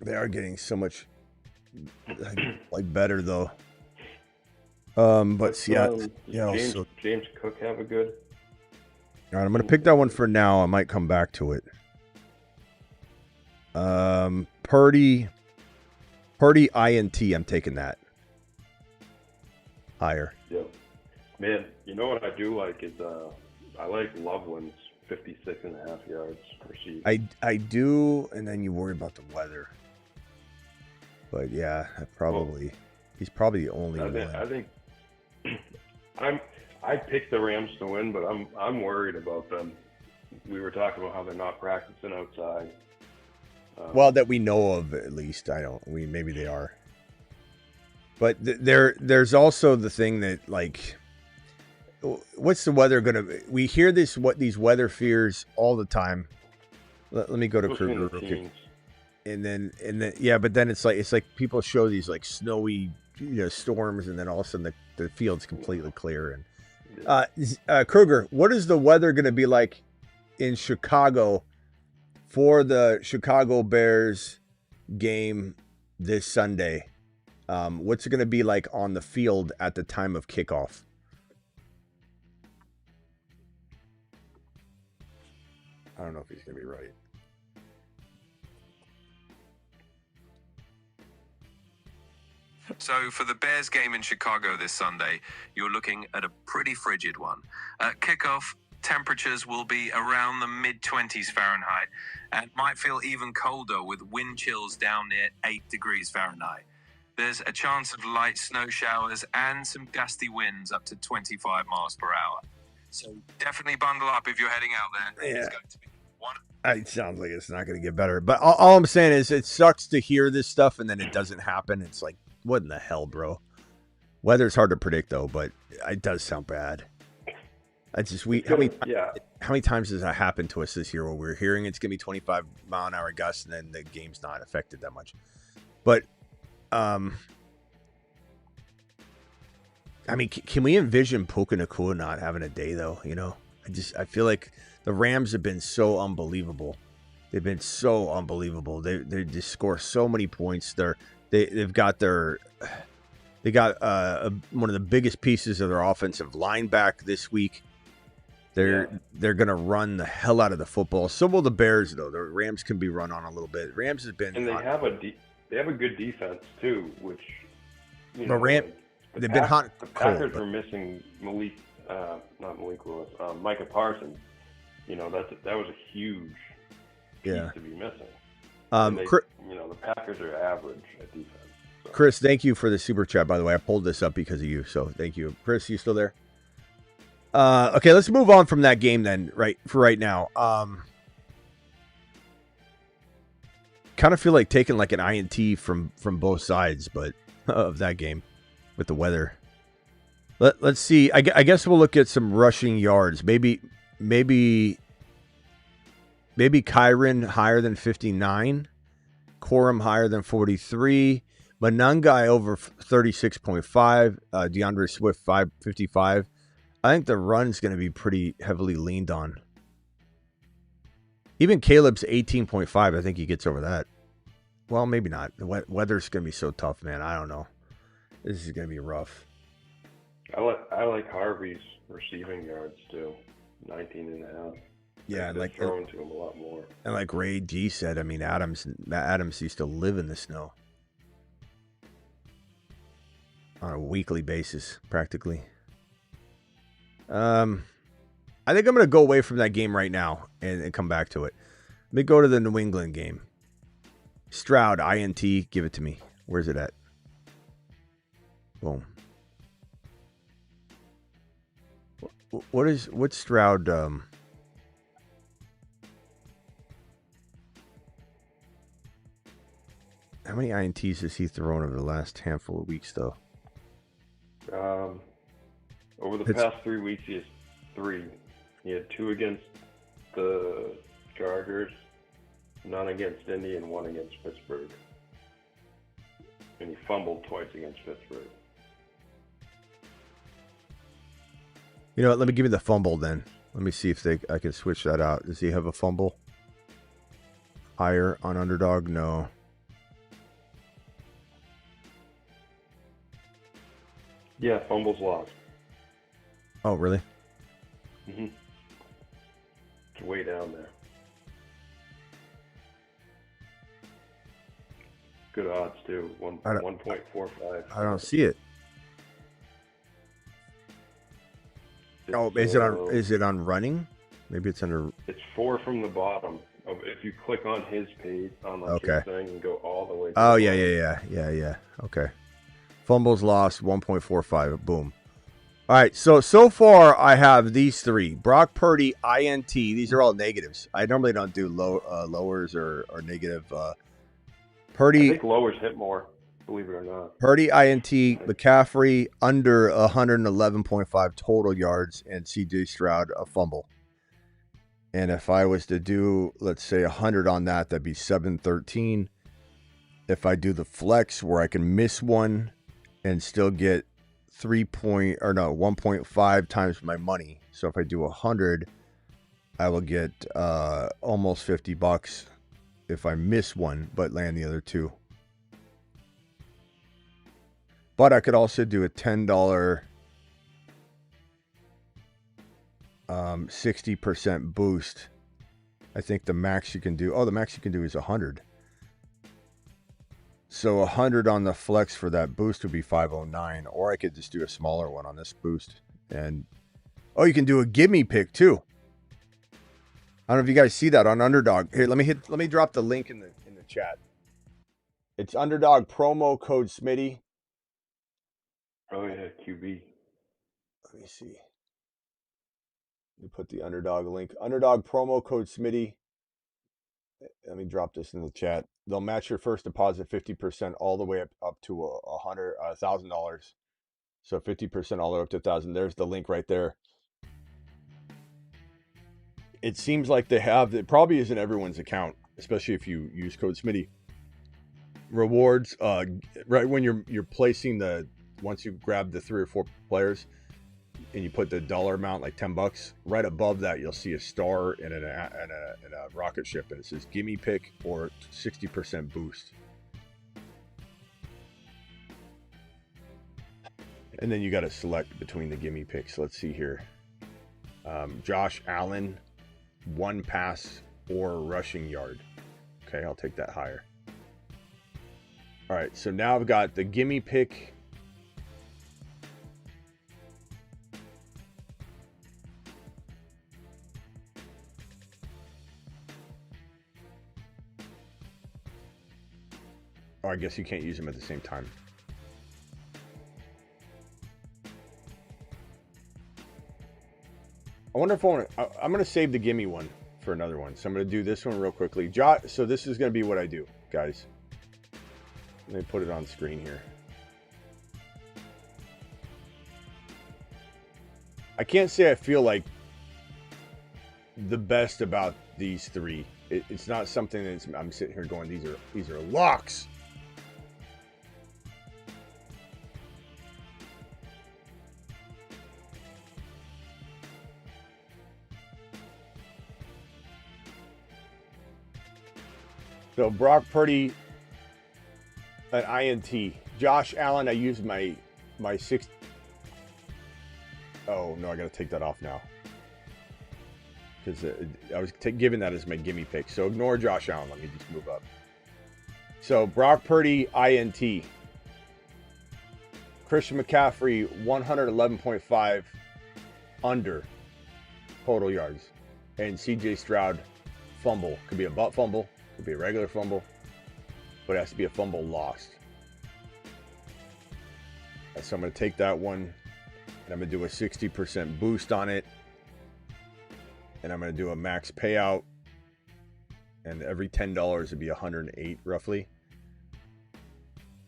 They are getting so much better, though. But Seattle, James Cook have a good. All right, I'm gonna pick that one for now. I might come back to it. Purdy INT. I'm taking that higher. Yeah, man. You know what I do like is I like Loveland's 56.5 yards received. I do, and then you worry about the weather. But yeah, he's probably the only one. I think I picked the Rams to win, but I'm worried about them. We were talking about how they're not practicing outside. Well, that we know of, at least. Maybe they are. But there's also the thing that, like, what's the weather going to be? We hear these weather fears all the time. Let me go to Kruger real quick. And then yeah, but then it's like people show these like snowy, storms, and then all of a sudden the field's completely clear. And Kruger, what is the weather going to be like in Chicago for the Chicago Bears game this Sunday? What's it going to be like on the field at the time of kickoff? I don't know if he's going to be right. So for the Bears game in Chicago this Sunday, you're looking at a pretty frigid one. At kickoff, temperatures will be around the mid-20s Fahrenheit and might feel even colder with wind chills down near 8 degrees Fahrenheit. There's a chance of light snow showers and some gusty winds up to 25 miles per hour. So definitely bundle up if you're heading out there. Yeah. It's going to be one. It sounds like it's not going to get better. But all I'm saying is it sucks to hear this stuff and then it doesn't happen. It's like, what in the hell, bro? Weather's hard to predict, though, but it does sound bad. How many times has that happened to us this year where we're hearing it's going to be 25 mile an hour gusts and then the game's not affected that much? But, I mean, can we envision Puka Nacua not having a day, though? I feel like the Rams have been so unbelievable. They've been so unbelievable. They just score so many points. They got one of the biggest pieces of their offensive line back this week. They're going to run the hell out of the football. So will the Bears, though. The Rams can be run on a little bit. Rams has been, and they have a good defense too, which they've been hot. The Packers are missing Micah Parsons. That was a huge piece to be missing. The Packers are average at defense. So. Chris, thank you for the super chat, by the way. I pulled this up because of you, so thank you. Chris, you still there? Okay, let's move on from that game then, for right now. Kind of feel like taking like an INT from both sides, but of that game with the weather. Let's see. I guess we'll look at some rushing yards. Maybe Kyron higher than 59. Corum higher than 43. Manungai over 36.5. DeAndre Swift 55. I think the run's going to be pretty heavily leaned on. Even Caleb's 18.5. I think he gets over that. Well, maybe not. The weather's going to be so tough, man. I don't know. This is going to be rough. I like Harvey's receiving yards too. 19.5. Yeah, like throwing to him a lot more. And like Ray G said, I mean, Adams used to live in the snow on a weekly basis, practically. I think I'm going to go away from that game right now and come back to it. Let me go to the New England game. Stroud, INT, give it to me. Where's it at? Boom. What's Stroud? How many INTs has he thrown over the last handful of weeks, though? Over the past 3 weeks, he has 3. He had 2 against the Chargers, none against Indy, and 1 against Pittsburgh. And he fumbled twice against Pittsburgh. You know what? Let me give you the fumble then. Let me see if I can switch that out. Does he have a fumble? Higher on Underdog? No. Yeah, fumbles lost. Oh, really? Mm-hmm. It's way down there. Good odds, too. 1.45. I don't see it. Is it on running? Maybe it's under. It's 4 from the bottom. If you click on his page on his thing and go all the way. Oh yeah. Okay. Fumbles lost 1.45. Boom. All right. So far I have these 3: Brock Purdy, INT. These are all negatives. I normally don't do lowers or negative. Purdy. I think lowers hit more. believe it or not. Purdy, INT, McCaffrey, under 111.5 total yards, and CJ Stroud, a fumble. And if I was to do, let's say, 100 on that, that'd be 713. If I do the flex where I can miss one and still get 1.5 times my money. So if I do 100, I will get almost $50 if I miss one, but land the other two. But I could also do a $10 60% boost. I think the max you can do, the max you can do is 100. So 100 on the flex for that boost would be 509, or I could just do a smaller one on this boost. And you can do a gimme pick too. I don't know if you guys see that on Underdog. Here, let me drop the link in the chat. It's Underdog promo code Smitty. Oh yeah, QB. Let me see. Let me put the Underdog link. Underdog promo code Smitty. Let me drop this in the chat. They'll match your first deposit 50% all the way up to $1,000. So 50% all the way up to 1,000. There's the link right there. It seems like it probably isn't everyone's account, especially if you use code Smitty. Rewards, right when you're placing once you grab the 3 or 4 players and you put the dollar amount, like $10, right above that you'll see a star and a rocket ship, and it says gimme pick or 60% boost. And then you got to select between the gimme picks. Let's see here. Josh Allen, 1 pass or rushing yard. Okay, I'll take that higher. All right, so now I've got the gimme pick. I guess you can't use them at the same time. I wonder if I'm going to save the gimme one for another one. So I'm going to do this one real quickly. So this is going to be what I do, guys. Let me put it on screen here. I can't say I feel like the best about these 3. It's not something that I'm sitting here going, these are locks. So Brock Purdy, an INT. Josh Allen, I used my 6. Oh no, I got to take that off now because I was giving that as my gimme pick. So ignore Josh Allen. Let me just move up. So Brock Purdy, INT. Christian McCaffrey, 111.5 under total yards, and CJ Stroud, fumble. Could be a butt fumble. Could be a regular fumble, but it has to be a fumble lost. So I'm going to take that one, and I'm going to do a 60% boost on it, and I'm going to do a max payout, and every $10 would be 108 roughly.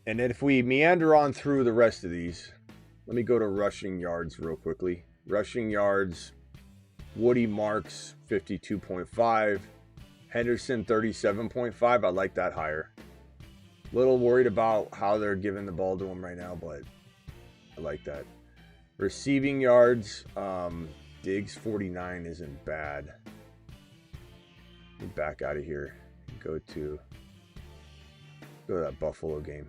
And then if we meander on through the rest of these, let me go to rushing yards real quickly. Rushing yards, Woody Marks, 52.5. Henderson, 37.5. I like that higher. Little worried about how they're giving the ball to him right now, but I like that. Receiving yards, Diggs, 49 isn't bad. Let me back out of here and go to that Buffalo game.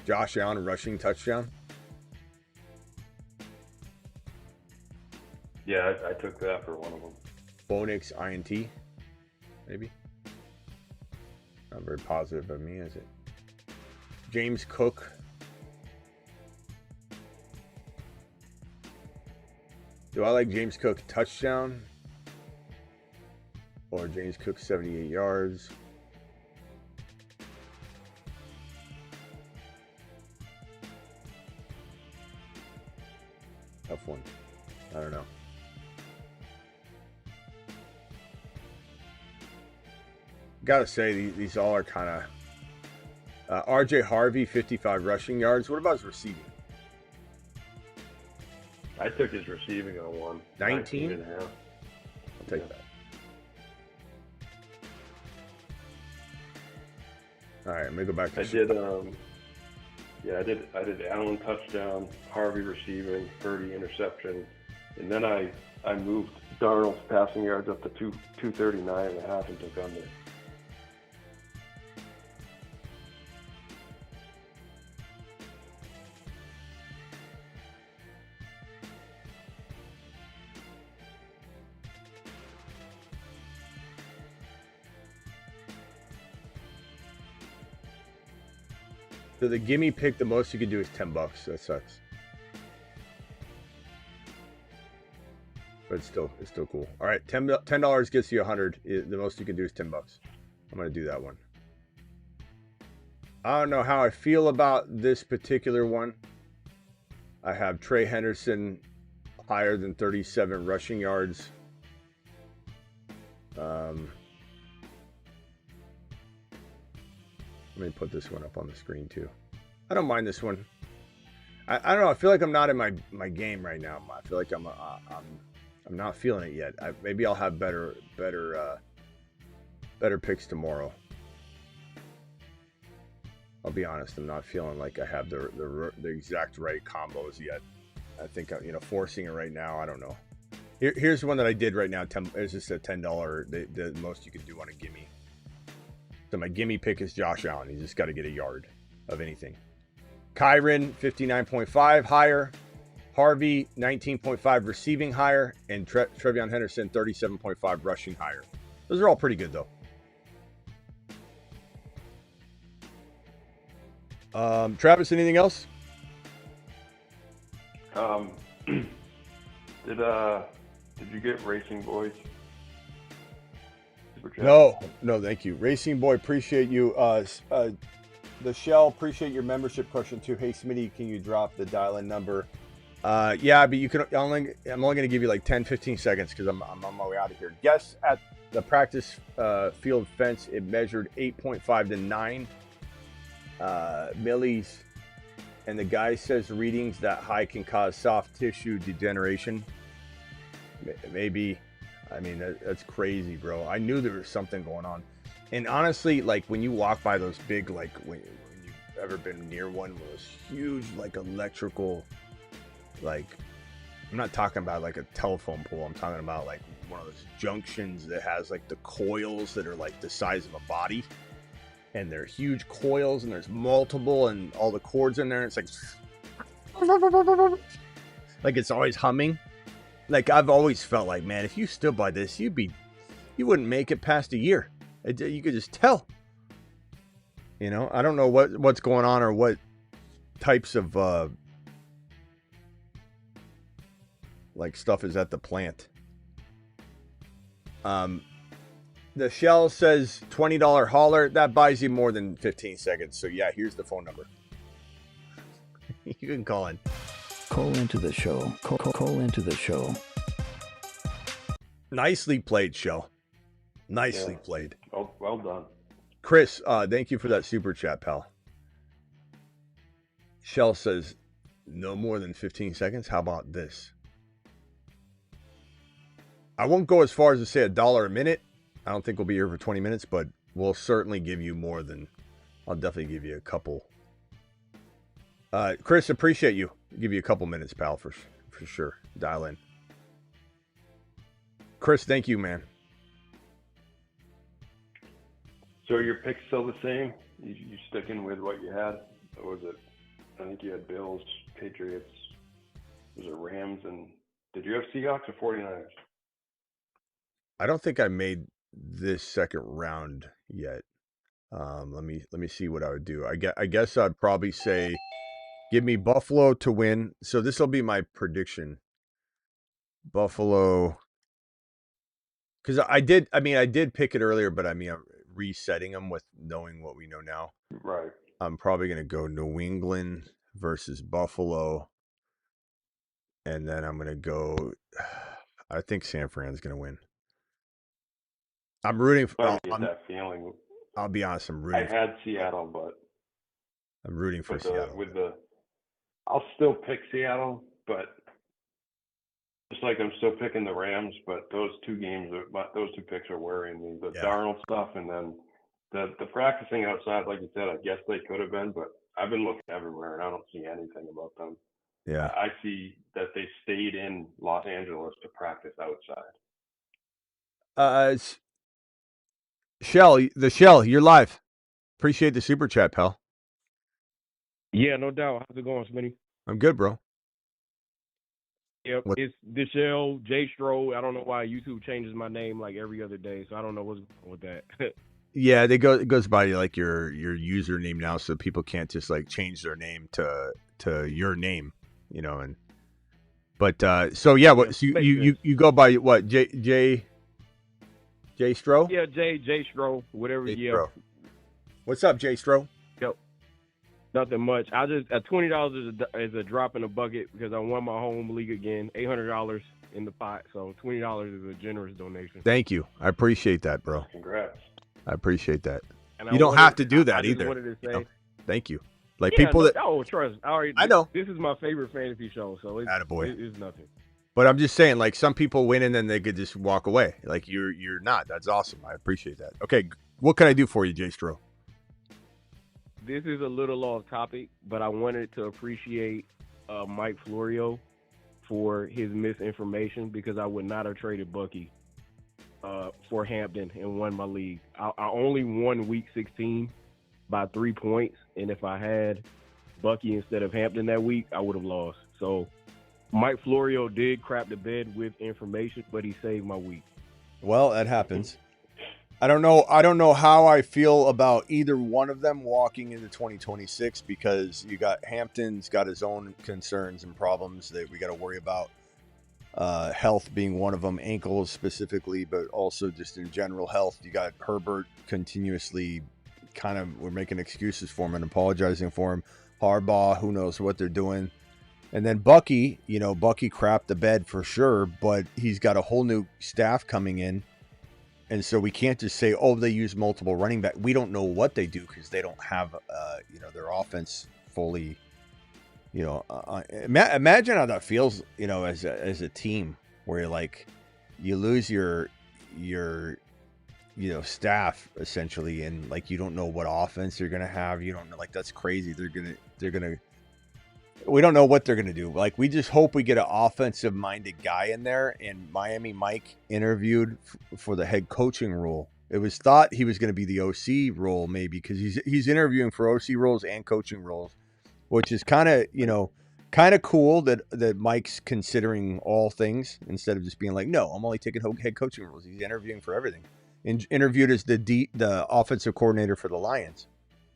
Josh Allen, rushing touchdown. Yeah, I took that for one of them. Bonix, INT, maybe. Not very positive of me, is it? James Cook. Do I like James Cook touchdown? Or James Cook 78 yards? Tough one. I don't know. Gotta say, these all are kind of... RJ Harvey, 55 rushing yards. What about his receiving? I took his receiving on one. 19 and a half. I'll take that. All right, let me go back to... I did Allen touchdown, Harvey receiving, Purdy interception, and then I moved Darnold's passing yards up to 239 and a half and took under. So the gimme pick, the most you can do is $10. That sucks. But it's still cool. All right, $10 gets you 100. The most you can do is $10. I'm gonna do that one. I don't know how I feel about this particular one. I have Trey Henderson higher than 37 rushing yards. Let me put this one up on the screen too. I don't mind this one. I don't know. I feel like I'm not in my game right now. I feel like I'm not feeling it yet. Maybe I'll have better picks tomorrow. I'll be honest. I'm not feeling like I have the exact right combos yet. I think forcing it right now. I don't know. Here's one that I did right now. It's just a $10. The most you can do on a gimme. So my gimme pick is Josh Allen. He's just got to get a yard of anything. Kyron, 59.5 higher. Harvey, 19.5 receiving higher. And Trevion Henderson, 37.5 rushing higher. Those are all pretty good, though. Travis, anything else? Did you get Racing Boys? No, thank you. Racing Boy, appreciate you. The Shell, appreciate your membership question too. Hey, Smitty, can you drop the dial-in number? Yeah, but you can I'm only going to give you like 10, 15 seconds because I'm on my way out of here. Guess at the practice field fence, it measured 8.5 to 9 millis. And the guy says readings that high can cause soft tissue degeneration. Maybe... I mean, that's crazy, bro. I knew there was something going on. And honestly, like, when you walk by those big, like, when you've ever been near one of those huge, like, electrical, like, I'm not talking about, like, a telephone pole. I'm talking about, like, one of those junctions that has, like, the coils that are, like, the size of a body. And they're huge coils, and there's multiple, and all the cords in there. And it's like it's always humming. Like, I've always felt like, man, if you stood by this, you wouldn't make it past a year. You could just tell. I don't know what's going on or what types of like stuff is at the plant. The Shell says $20 hauler. That buys you more than 15 seconds. So yeah, here's the phone number. You can call in. Call into the show. Call into the show. Nicely played, Shell. Nicely played. Well done. Chris, thank you for that super chat, pal. Shell says, no more than 15 seconds. How about this? I won't go as far as to say $1 a minute. I don't think we'll be here for 20 minutes, but we'll certainly give you more than... I'll definitely give you a couple. Chris, appreciate you. Give you a couple minutes, pal, for sure. Dial in. Chris, thank you, man. So are your picks still the same? You sticking with what you had? Or was it, I think you had Bills, Patriots, was it Rams, and did you have Seahawks or 49ers? I don't think I made this second round yet. Let me see what I would do. I guess I'd probably say give me Buffalo to win. So this will be my prediction. Buffalo, because I did pick it earlier, but I'm resetting them with knowing what we know now. Right. I'm probably gonna go New England versus Buffalo, and then I'm gonna go. I think San Fran's gonna win. I'm rooting for. Starting to get that feeling. I'll be honest. I had Seattle, but I'm rooting for Seattle. I'll still pick Seattle, but just like I'm still picking the Rams. But those two picks are worrying me. The Darnold stuff, and then the practicing outside, like you said, I guess they could have been, but I've been looking everywhere, and I don't see anything about them. Yeah. I see that they stayed in Los Angeles to practice outside. Shell, you're live. Appreciate the super chat, pal. Yeah, no doubt. How's it going, Smitty? I'm good, bro. Yep, it's Deshell J. Stroh. I don't know why YouTube changes my name like every other day, so I don't know what's going on with that. Yeah, it goes by like your username now, so people can't just like change their name to your name, you know. And so you go by what J Stroh? Yeah, J Stroh, whatever. Stroh. What's up, J Stroh? Yep. Nothing much. I just $20 is a drop in the bucket because I won my home league again. $800 in the pot, so $20 is a generous donation. Thank you. I appreciate that, bro. Congrats. I apprate that. And you don't have to do that I either. Wanted to say, you know? Thank you. Like people that trust. I know this is my favorite fantasy show, so it's nothing. But I'm just saying, like some people win and then they could just walk away. Like you're not. That's awesome. I appreciate that. Okay, what can I do for you, Jay Stroh? This is a little off topic, but I wanted to appreciate Mike Florio for his misinformation because I would not have traded Bucky for Hampton and won my league. I only won week 16 by 3 points, and if I had Bucky instead of Hampton that week, I would have lost. So Mike Florio did crap the bed with information, but he saved my week. Well, that happens. I don't know how I feel about either one of them walking into 2026 because you got Hampton's got his own concerns and problems that we got to worry about. Health being one of them, ankles specifically, but also just in general health. You got Herbert continuously we're making excuses for him and apologizing for him. Harbaugh, who knows what they're doing. And then Bucky, Bucky crapped the bed for sure, but he's got a whole new staff coming in. And so we can't just say, they use multiple running back. We don't know what they do because they don't have, their offense fully, imagine how that feels, as a team where you lose your staff essentially. And you don't know what offense you're going to have. You don't know, that's crazy. We don't know what they're going to do. We just hope we get an offensive-minded guy in there. And Miami Mike interviewed for the head coaching role. It was thought he was going to be the OC role maybe because he's interviewing for OC roles and coaching roles, which is kind of cool that Mike's considering all things instead of just being like, no, I'm only taking head coaching roles. He's interviewing for everything. Interviewed as the offensive coordinator for the Lions,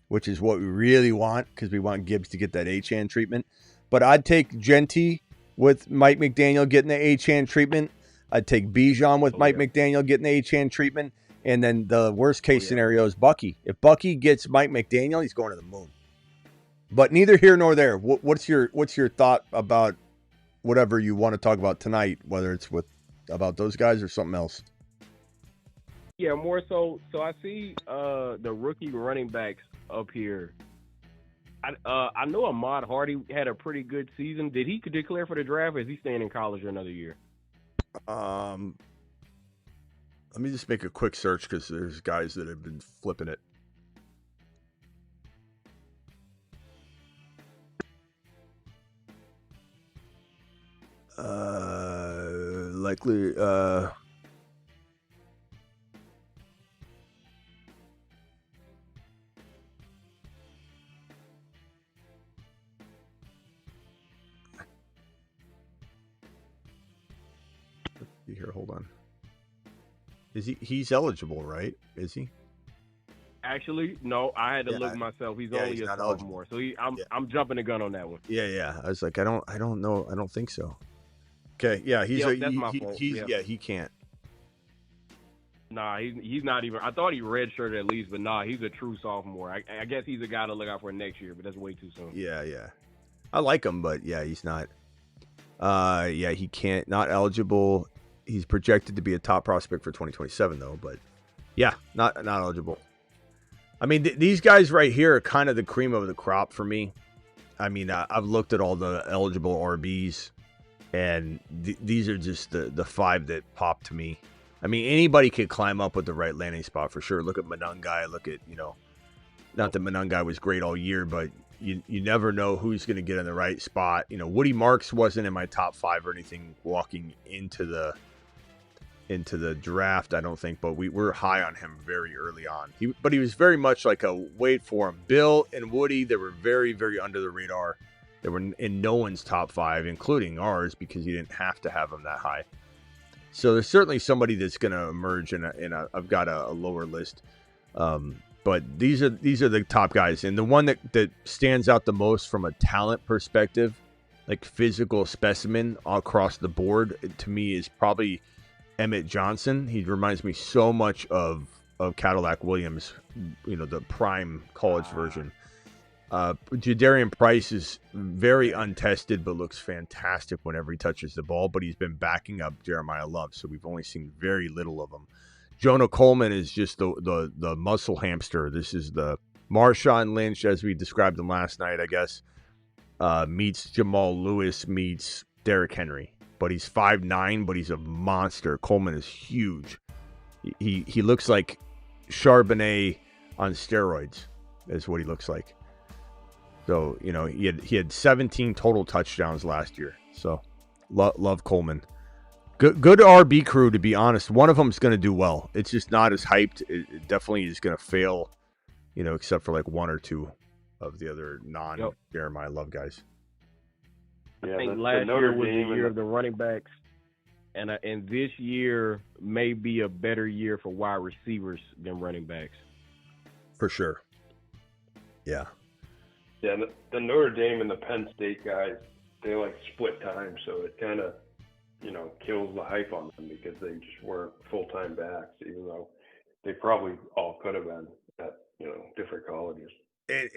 which is what we really want because we want Gibbs to get that H-hand treatment. But I'd take Genty with Mike McDaniel getting the H-hand treatment. I'd take Bijan with Mike McDaniel getting the H-hand treatment. And then the worst case scenario is Bucky. If Bucky gets Mike McDaniel, he's going to the moon. But neither here nor there. What's your thought about whatever you want to talk about tonight, whether it's about those guys or something else? Yeah, more so. So I see the rookie running backs up here. I know Ahmad Hardy had a pretty good season. Did he declare for the draft, or is he staying in college for another year? Let me just make a quick search because there's guys that have been flipping it. Likely. Here, hold on. Is he's eligible, right? Is he? Actually, no. I had to look myself. He's only a sophomore, so I'm jumping the gun on that one. Yeah. I was like, I don't know. I don't think so. Okay, yeah, that's my fault. He can't. Nah, he's not even. I thought he redshirted at least, but nah, he's a true sophomore. I guess he's a guy to look out for next year, but that's way too soon. Yeah. I like him, but yeah, he's not. He can't. Not eligible. He's projected to be a top prospect for 2027, though. But Yeah, not eligible. I mean, these guys right here are kind of the cream of the crop for me. I mean, I've looked at all the eligible RBs, and these are just the 5 that pop to me. I mean, anybody could climb up with the right landing spot for sure. Look at Manungai. Look at, not that Manungai was great all year, but you never know who's going to get in the right spot. Woody Marks wasn't in my top 5 or anything walking into the draft, I don't think, but we were high on him very early on. But he was very much like a wait for him. Bill and Woody, they were very, very under the radar. They were in no one's top 5, including ours, because you didn't have to have them that high. So there's certainly somebody that's going to emerge I've got a lower list. But these are the top guys. And the one that stands out the most from a talent perspective, like physical specimen across the board, to me is probably Emmett Johnson. He reminds me so much of Cadillac Williams, the prime college version. Jadarian Price is very untested, but looks fantastic whenever he touches the ball. But he's been backing up Jeremiah Love, so we've only seen very little of him. Jonah Coleman is just the muscle hamster. This is the Marshawn Lynch, as we described him last night, I guess, meets Jamal Lewis, meets Derrick Henry. But he's 5'9", but he's a monster. Coleman is huge. He looks like Charbonnet on steroids, is what he looks like. So, he had 17 total touchdowns last year. So, love Coleman. Good RB crew, to be honest. One of them is going to do well. It's just not as hyped. It definitely is going to fail, except for like 1 or 2 of the other non-Jeremiah Love guys. I think last year was the year of the running backs, and this year may be a better year for wide receivers than running backs. For sure. Yeah. Yeah, the Notre Dame and the Penn State guys, they like split time, so it kind of, kills the hype on them because they just weren't full-time backs, even though they probably all could have been at, different colleges.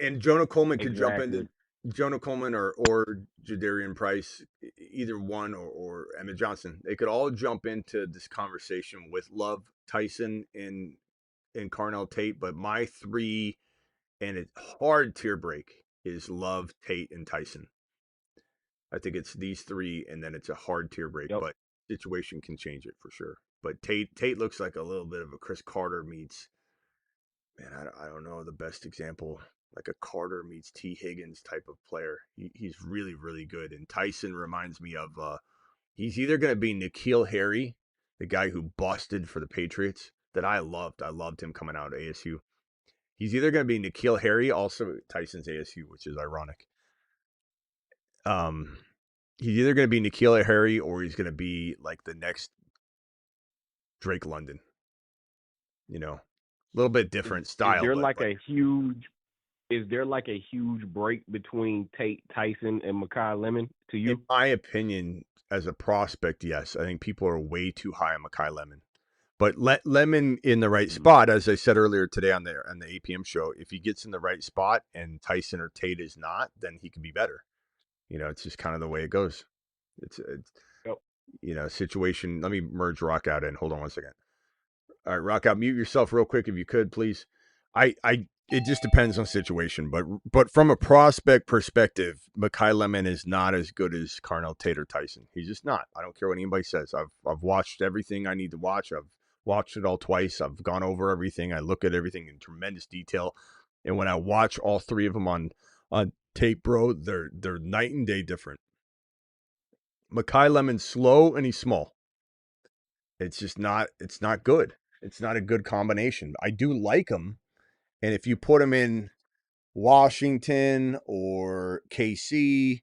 And Jonah Coleman could jump into Jonah Coleman or Jadarian Price, either one, or Emmett Johnson. They could all jump into this conversation with Love, Tyson, and Carnell Tate. But my 3, and it's hard tier break, is Love, Tate, and Tyson. I think it's these 3, and then it's a hard tier break. Yep. But situation can change it for sure. But Tate looks like a little bit of a Chris Carter meets, man, I don't know the best example, like a Carter meets T. Higgins type of player. He's really, really good. And Tyson reminds me of, he's either going to be N'Keal Harry, the guy who busted for the Patriots, that I loved. I loved him coming out of ASU. He's either going to be N'Keal Harry, also Tyson's ASU, which is ironic. He's either going to be N'Keal Harry or he's going to be like the next Drake London. A little bit different style. Is there like a huge break between Tate, Tyson, and Mekhi Lemon to you? In my opinion, as a prospect, yes. I think people are way too high on Mekhi Lemon. But Lemon in the right spot, as I said earlier today on the APM show, if he gets in the right spot and Tyson or Tate is not, then he can be better. It's just kind of the way it goes. It's situation. Let me merge Rock out in. Hold on one second. All right, Rock out. Mute yourself real quick if you could, please. It just depends on situation, but from a prospect perspective, Mekhi Lemon is not as good as Carnell Tate or Tyson. He's just not. I don't care what anybody says. I've watched everything I need to watch. I've watched it all twice. I've gone over everything. I look at everything in tremendous detail, and when I watch all 3 of them on tape, bro, they're night and day different. Mekhi Lemon's slow and he's small. It's just not. It's not good. It's not a good combination. I do like him. And if you put him in Washington or KC,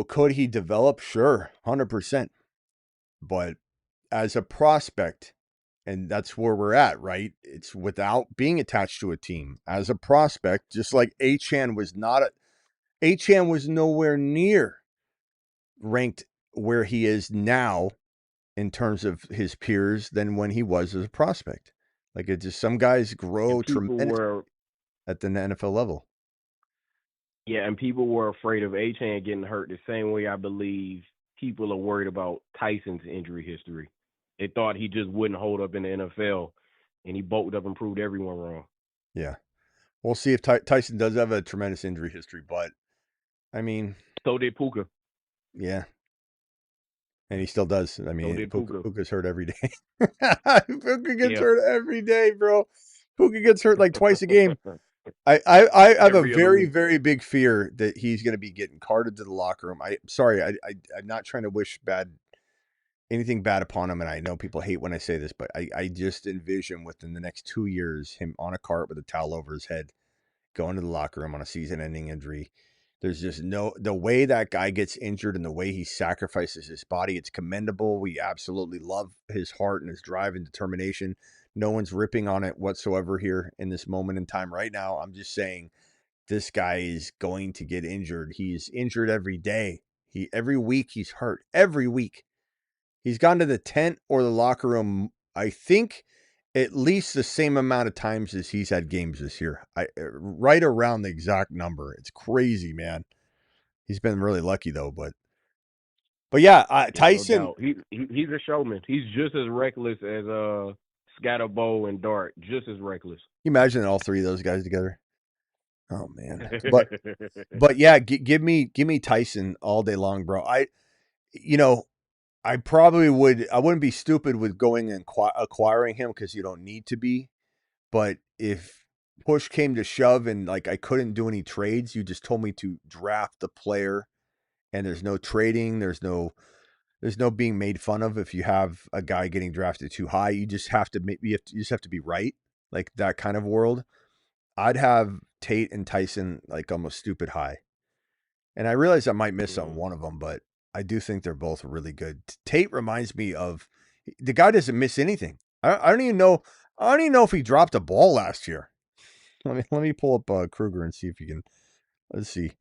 could he develop? Sure, 100%. But as a prospect, and that's where we're at, right? It's without being attached to a team. As a prospect, just like Achane was Achane was nowhere near ranked where he is now in terms of his peers than when he was as a prospect. Like, it's just some guys grow tremendously at the NFL level. Yeah, and people were afraid of Achane getting hurt the same way I believe people are worried about Tyson's injury history. They thought he just wouldn't hold up in the NFL. and he bulked up and proved everyone wrong. Yeah. We'll see if Tyson does have a tremendous injury history, but I mean, So did Puka. yeah. And he still does. I mean, did Puka's hurt every day. Puka gets Yeah. hurt every day, bro. Puka gets hurt like twice a game. I have a Every other very, week. very big fear that he's going to be getting carted to the locker room. I'm not trying to wish anything bad upon him, and I know people hate when I say this, but I just envision within the next 2 years him on a cart with a towel over his head, going to the locker room on a season-ending injury. There's just the way that guy gets injured and the way he sacrifices his body. It's commendable. We absolutely love his heart and his drive and determination. No one's ripping on it whatsoever here in this moment in time right now. I'm just saying this guy is going to get injured. He's injured every day. Every week he's hurt. Every week. He's gone to the tent or the locker room, I think, at least the same amount of times as he's had games this year. Right around the exact number. It's crazy, man. He's been really lucky though, but yeah, Tyson. No doubt. He's a showman. He's just as reckless as Scatterbo and Dart. Just as reckless. Can you imagine all three of those guys together? Oh man, but yeah, give me Tyson all day long, bro. I probably would. I wouldn't be stupid with going and acquiring him because you don't need to be. But if push came to shove and like I couldn't do any trades, you just told me to draft the player, and there's no trading. There's no being made fun of if you have a guy getting drafted too high. You just have to you just have to be right, like that kind of world. I'd have Tate and Tyson like almost stupid high, and I realize I might miss on one of them, but I do think they're both really good. Tate reminds me of the guy doesn't miss anything. I don't even know. I don't even know if he dropped a ball last year. Let me pull up Kruger and see if he can. Let's see.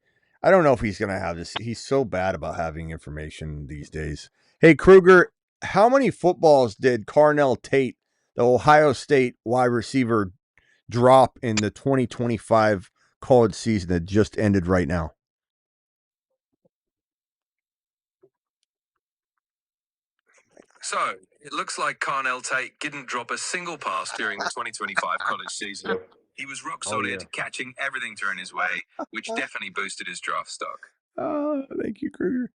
I don't know if he's gonna have this. He's so bad about having information these days. Hey Kruger, how many footballs did Carnell Tate, the Ohio State wide receiver, drop in the 2025 college season that just ended right now? So, it looks like Carnell Tate didn't drop a single pass during the 2025 college season. He was rock solid, catching everything thrown his way, which definitely boosted his draft stock. Oh, thank you, Kruger.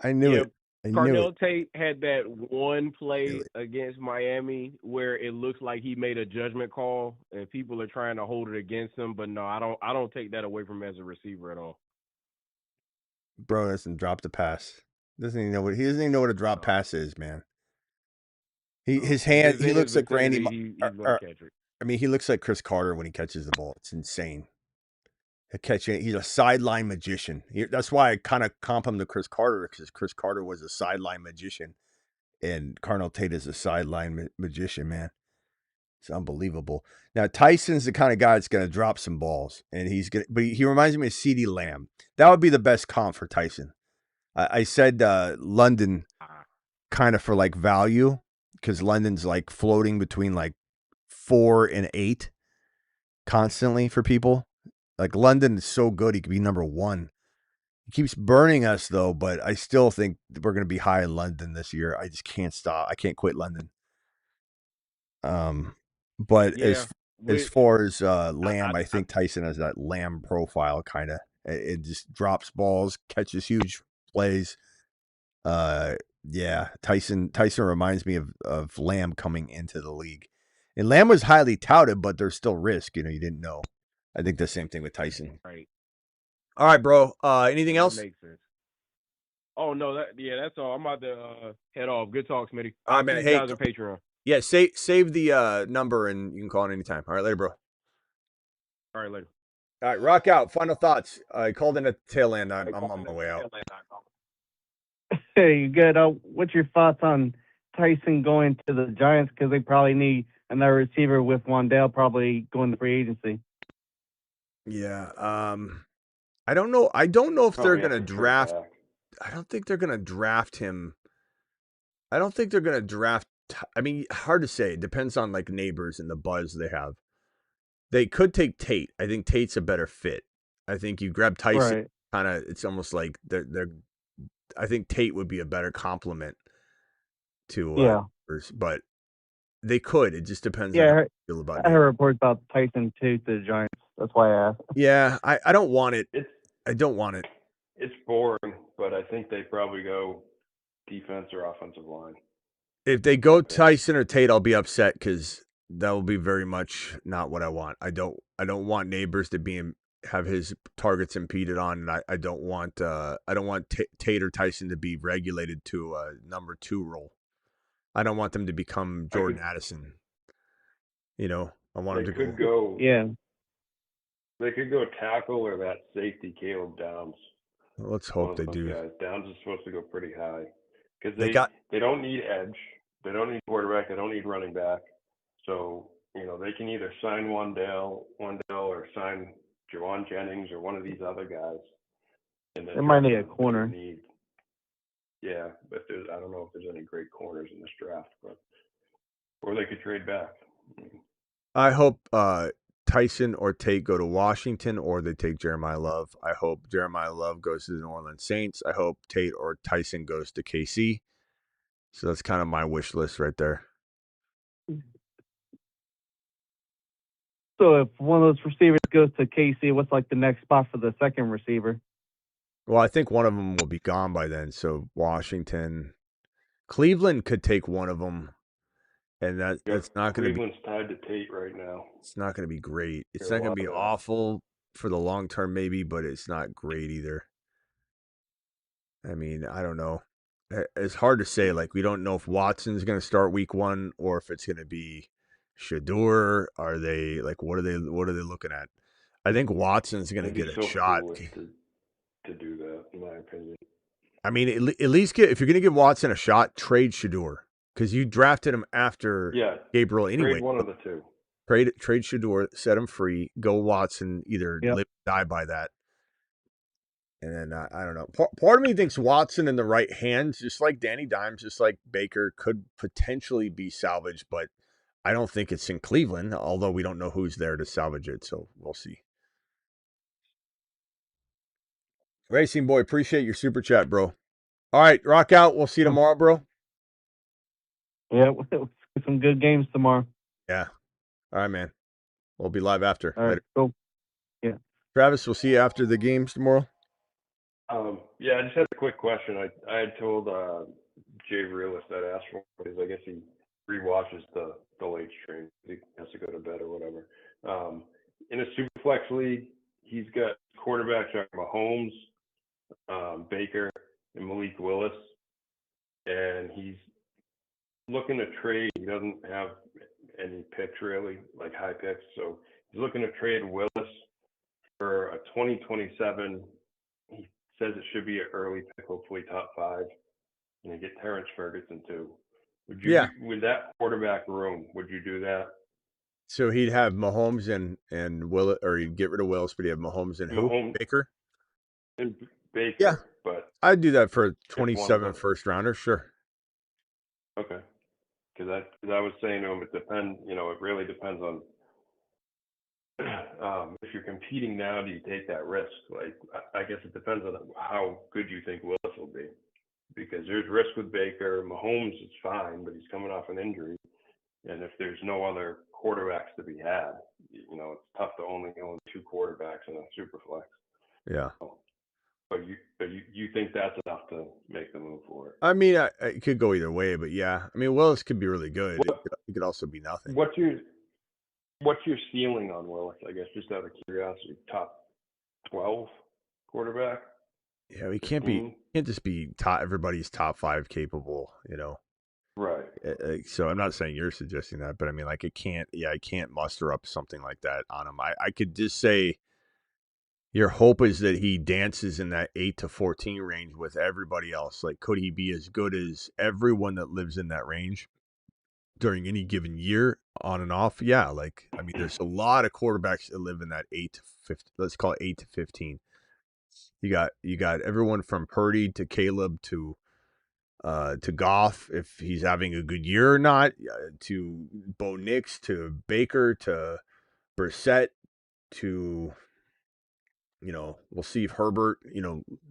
I knew it. Carnell Tate had that one play against Miami where it looks like he made a judgment call and people are trying to hold it against him, but no, I don't take that away from him as a receiver at all. Bro doesn't drop the pass. He doesn't even know what a drop pass is, man. His hand. He looks like Randy. I mean, he looks like Chris Carter when he catches the ball. It's insane. He's a sideline magician. That's why I kind of comp him to Chris Carter, because Chris Carter was a sideline magician, and Carnell Tate is a sideline magician, man. It's unbelievable. Now Tyson's the kind of guy that's going to drop some balls, and but he reminds me of CeeDee Lamb. That would be the best comp for Tyson. I said London kind of for like value, because London's like floating between like 4 and 8 constantly for people. Like London is so good, he could be number 1. He keeps burning us though, but I still think we're going to be high in London this year. I just can't stop. I can't quit London. But as far as Lamb, I think Tyson has that Lamb profile kind of. It just drops balls, catches huge plays. Yeah, Tyson reminds me of Lamb coming into the league. And Lamb was highly touted, but there's still risk. You didn't know. I think the same thing with Tyson. Right. All right, bro. Anything else? That makes sense. Oh no, that's all. I'm about to head off. Good talk, Smitty. All right, man. Hey, guys on Patreon. Yeah, save the number and you can call it anytime. All right, later, bro. All right, later. All right, rock out. Final thoughts. I called in at the tail end. I'm on my way out. Hey, good. What's your thoughts on Tyson going to the Giants, because they probably need another receiver with Wandale probably going to free agency? Yeah. I don't know. I don't know if they're going to draft. I don't think they're going to draft him. I don't think they're going to draft. I mean, hard to say. It depends on like neighbors and the buzz they have. They could take Tate. I think Tate's a better fit. I think you grab Tyson, right. Kind of. It's almost like they're. I think Tate would be a better complement to. But They could. It just depends on Yeah, how you feel about I Nate. heard reports about Tyson too to the Giants. That's why I asked. Yeah, I don't want it. It's I don't want it. it's boring, but I think they probably go defense or offensive line. If they go Tyson or Tate, I'll be upset because that will be very much not what I want. I don't want Neighbors to have his targets impeded on, and I don't want Tate or Tyson to be regulated to a number 2 role. I don't want them to become Jordan Addison. You know, I want them to go. Yeah. They could go tackle or that safety, Caleb Downs. Let's hope they do. Guys. Downs is supposed to go pretty high because they don't need edge, they don't need quarterback, they don't need running back. So they can either sign Wandale, or sign Jawan Jennings or one of these other guys. And then they might need a corner. Yeah, but I don't know if there's any great corners in this draft, or they could trade back. I hope Tyson or Tate go to Washington, or they take Jeremiah Love. I hope Jeremiah Love goes to the New Orleans Saints. I hope Tate or Tyson goes to KC. So that's kind of my wish list right there. So if one of those receivers goes to KC, what's like the next spot for the second receiver? Well, I think one of them will be gone by then. So Washington, Cleveland could take one of them, and that's not going to be. Cleveland's tied to Tate right now. It's not going to be great. It's not going to be awful for the long term, maybe, but it's not great either. I mean, I don't know. It's hard to say. Like, we don't know if Watson's going to start week 1 or if it's going to be Shador. Are they like what are they looking at? I think Watson's going to get a shot to do that, in my opinion. I mean, at least if you're going to give Watson a shot, trade Shador because you drafted him after Gabriel anyway. Trade one of the two. Trade Shador, set him free. Go Watson, either live or die by that. And then I don't know. Part of me thinks Watson in the right hands, just like Danny Dimes, just like Baker, could potentially be salvaged, but I don't think it's in Cleveland. Although we don't know who's there to salvage it, so we'll see. Racing Boy, appreciate your super chat, bro. All right, rock out. We'll see you tomorrow, bro. Yeah, some good games tomorrow. Yeah. All right, man. We'll be live after. All right, cool. Yeah. Travis, we'll see you after the games tomorrow. Yeah, I just had a quick question. I had told Jay Realist that I asked for because I guess he rewatches the late stream. He has to go to bed or whatever. In a Superflex league, he's got quarterbacks like Mahomes, Baker, and Malik Willis, and he's looking to trade. He doesn't have any picks really, like high picks, so he's looking to trade Willis for a 2027. He says it should be an early pick, hopefully top 5, and you get Terrence Ferguson too. Would you? Yeah. With that quarterback room, would you do that? So he'd have Mahomes and Willis, or he'd get rid of Willis, but he'd have Mahomes and who? Baker? And Baker. Yeah. But I'd do that for a 27 first rounder, sure. Okay. Because I was saying to him, it really depends on if you're competing now, do you take that risk? Like, I guess it depends on how good you think Willis will be. Because there's risk with Baker. Mahomes is fine, but he's coming off an injury. And if there's no other quarterbacks to be had, it's tough to only own 2 quarterbacks in a super flex. Yeah. But you think that's enough to make the move for it? I mean, it could go either way, but yeah. I mean, Willis could be really good. It could also be nothing. What's your ceiling on Willis? I guess just out of curiosity, top 12 quarterback. Yeah, he can't just be everybody's top 5 capable, Right. So I'm not saying you're suggesting that, but I mean, like, I can't muster up something like that on him. I could just say your hope is that he dances in that 8 to 14 range with everybody else. Like, could he be as good as everyone that lives in that range during any given year, on and off? Yeah, like, I mean, there's a lot of quarterbacks that live in that 8 to 15. Let's call it 8 to 15. You got everyone from Purdy to Caleb to Goff, if he's having a good year or not, to Bo Nix, to Baker, to Brissett, to, we'll see if Herbert,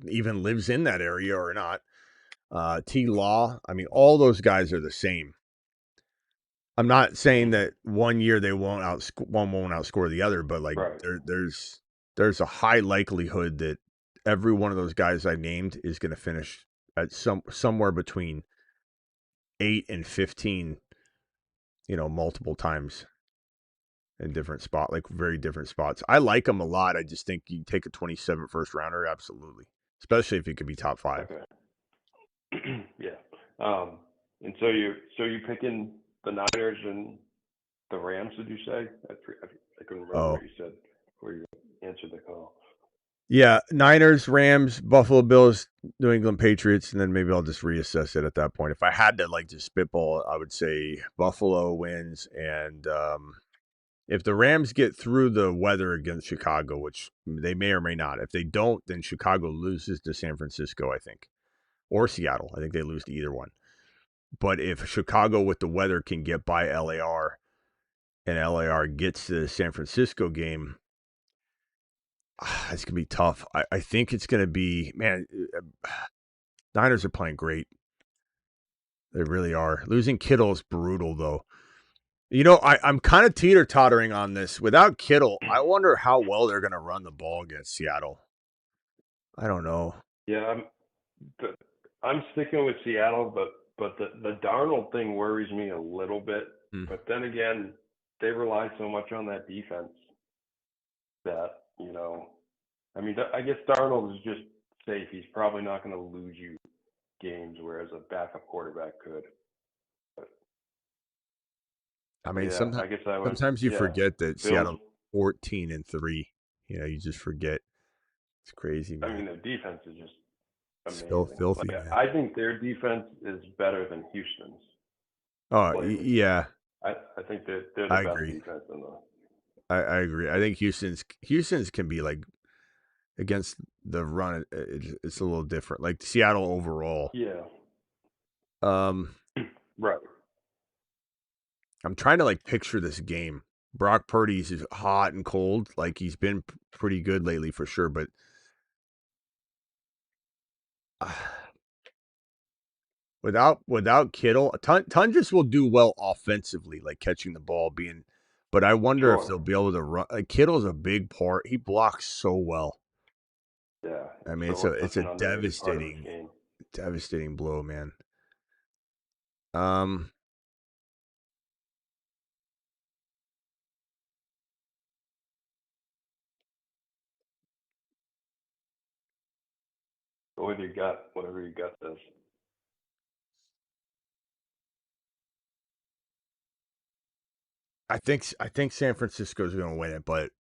even lives in that area or not. T. Law, I mean, all those guys are the same. I'm not saying that one year they won't outscore the other, but like Right. there's a high likelihood that every one of those guys I named is going to finish at somewhere between 8 and 15, multiple times in different spot, like very different spots. I like them a lot. I just think you take a 27 first rounder, absolutely, especially if it could be top 5. Okay. Yeah. And so you picking the Niners and the Rams? Did you say? I couldn't remember what you said before you answered the call. Yeah, Niners, Rams, Buffalo Bills, New England Patriots, and then maybe I'll just reassess it at that point. If I had to like just spitball, I would say Buffalo wins, and if the Rams get through the weather against Chicago, which they may or may not, if they don't, then Chicago loses to San Francisco, I think, or Seattle. I think they lose to either one. But if Chicago with the weather can get by LAR, and LAR gets to the San Francisco game, it's going to be tough. I think it's going to be, man, Niners are playing great. They really are. Losing Kittle is brutal, though. I'm kind of teeter-tottering on this. Without Kittle, I wonder how well they're going to run the ball against Seattle. I don't know. Yeah, I'm sticking with Seattle, but the Darnold thing worries me a little bit. But then again, they rely so much on that defense that, I guess Darnold is just safe. He's probably not going to lose you games, whereas a backup quarterback could. But, sometimes you forget that Seattle's 14-3. You just forget. It's crazy, man. I mean, their defense is just amazing. Still filthy, man. I think their defense is better than Houston's. Oh, yeah. I think they're the best defense in the. I agree. I think Houston's can be like against the run. It's a little different. Like Seattle overall. Yeah. Right. I'm trying to like picture this game. Brock Purdy's is hot and cold. Like he's been pretty good lately for sure, but without Kittle, Tundras will do well offensively, like catching the ball, but I wonder if they'll be able to run. Like Kittle's a big part. He blocks so well. Yeah. I mean, it's a devastating blow, man. Whatever your gut says. I think San Francisco's going to win it, but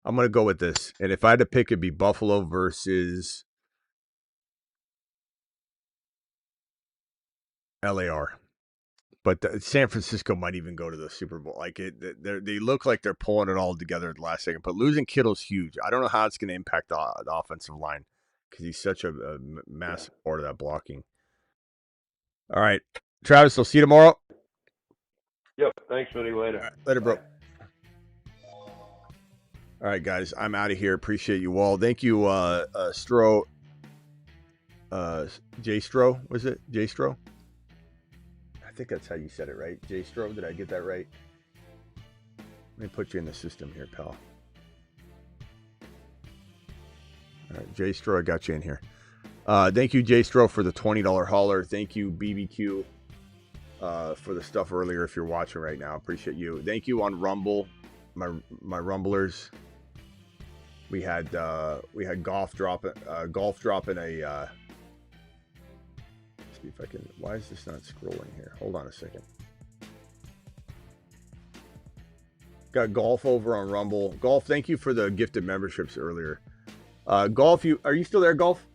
I'm going to go with this. And if I had to pick, it'd be Buffalo versus LAR. But San Francisco might even go to the Super Bowl. Like they look like they're pulling it all together at the last second. But losing Kittle's huge. I don't know how it's going to impact the offensive line because he's such a massive part of that blocking. All right, Travis. I'll see you tomorrow. Yep. Thanks, Smitty. Later. Right, later, bro. All right, guys. I'm out of here. Appreciate you all. Thank you, Stro. Jay Stro, was it? Jay Stro? I think that's how you said it, right? Jay Stro, did I get that right? Let me put you in the system here, pal. All right, Jay Stro, I got you in here. Thank you, Jay Stro, for the $20 hauler. Thank you, BBQ, for the stuff earlier. If you're watching right now, appreciate you. Thank you on Rumble, my Rumblers. We had golf dropping a. See if I can. Why is this not scrolling here? Hold on a second. Got Golf over on Rumble. Golf, thank you for the gifted memberships earlier. Golf, are you still there, Golf?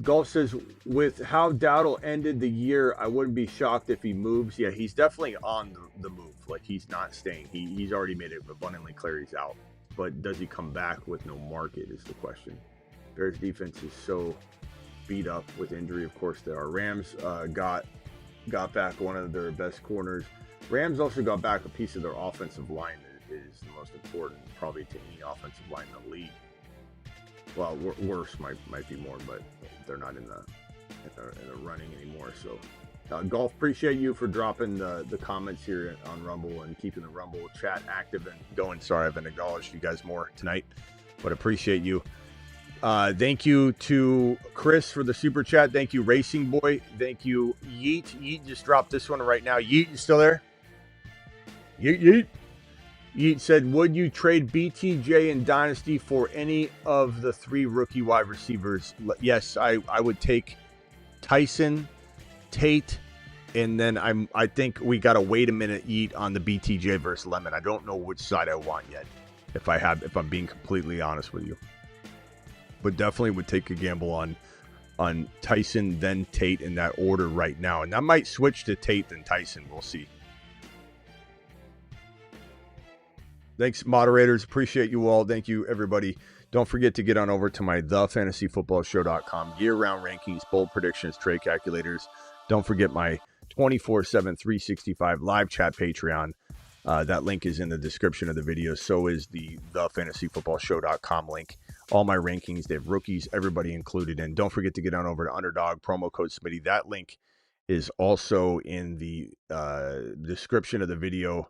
Golf says, with how Dowdle ended the year, I wouldn't be shocked if he moves. Yeah, he's definitely on the move. Like, he's not staying. He's already made it abundantly clear he's out. But does he come back with no market is the question. Bears defense is so beat up with injury. Of course, there are. Rams got back one of their best corners. Rams also got back a piece of their offensive line that is the most important, probably, to any offensive line in the league. Well, worse might be more, but they're not in the running anymore. So Golf, appreciate you for dropping the comments here on Rumble and keeping the Rumble chat active and going. Sorry, I haven't acknowledged you guys more tonight, but appreciate you. Thank you to Chris for the super chat. Thank you, Racing Boy. Thank you, Yeet. Yeet just dropped this one right now. Yeet, you still there? Yeet, Yeet. Yeet said, would you trade BTJ in Dynasty for any of the 3 rookie wide receivers? Yes, I would take Tyson, Tate, and then I think we got to wait a minute, Yeet, on the BTJ versus Lemon. I don't know which side I want yet, if I'm being completely honest with you. But definitely would take a gamble on Tyson, then Tate in that order right now. And I might switch to Tate then Tyson. We'll see. Thanks, moderators. Appreciate you all. Thank you, everybody. Don't forget to get on over to my thefantasyfootballshow.com. Year-round rankings, bold predictions, trade calculators. Don't forget my 24/7, 365 live chat Patreon. That link is in the description of the video. So is the thefantasyfootballshow.com link. All my rankings, they have rookies, everybody included. And don't forget to get on over to Underdog, promo code Smitty. That link is also in the description of the video.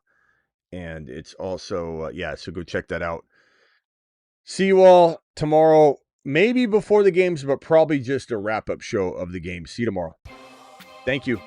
And it's also, so go check that out. See you all tomorrow, maybe before the games, but probably just a wrap-up show of the game. See you tomorrow. Thank you.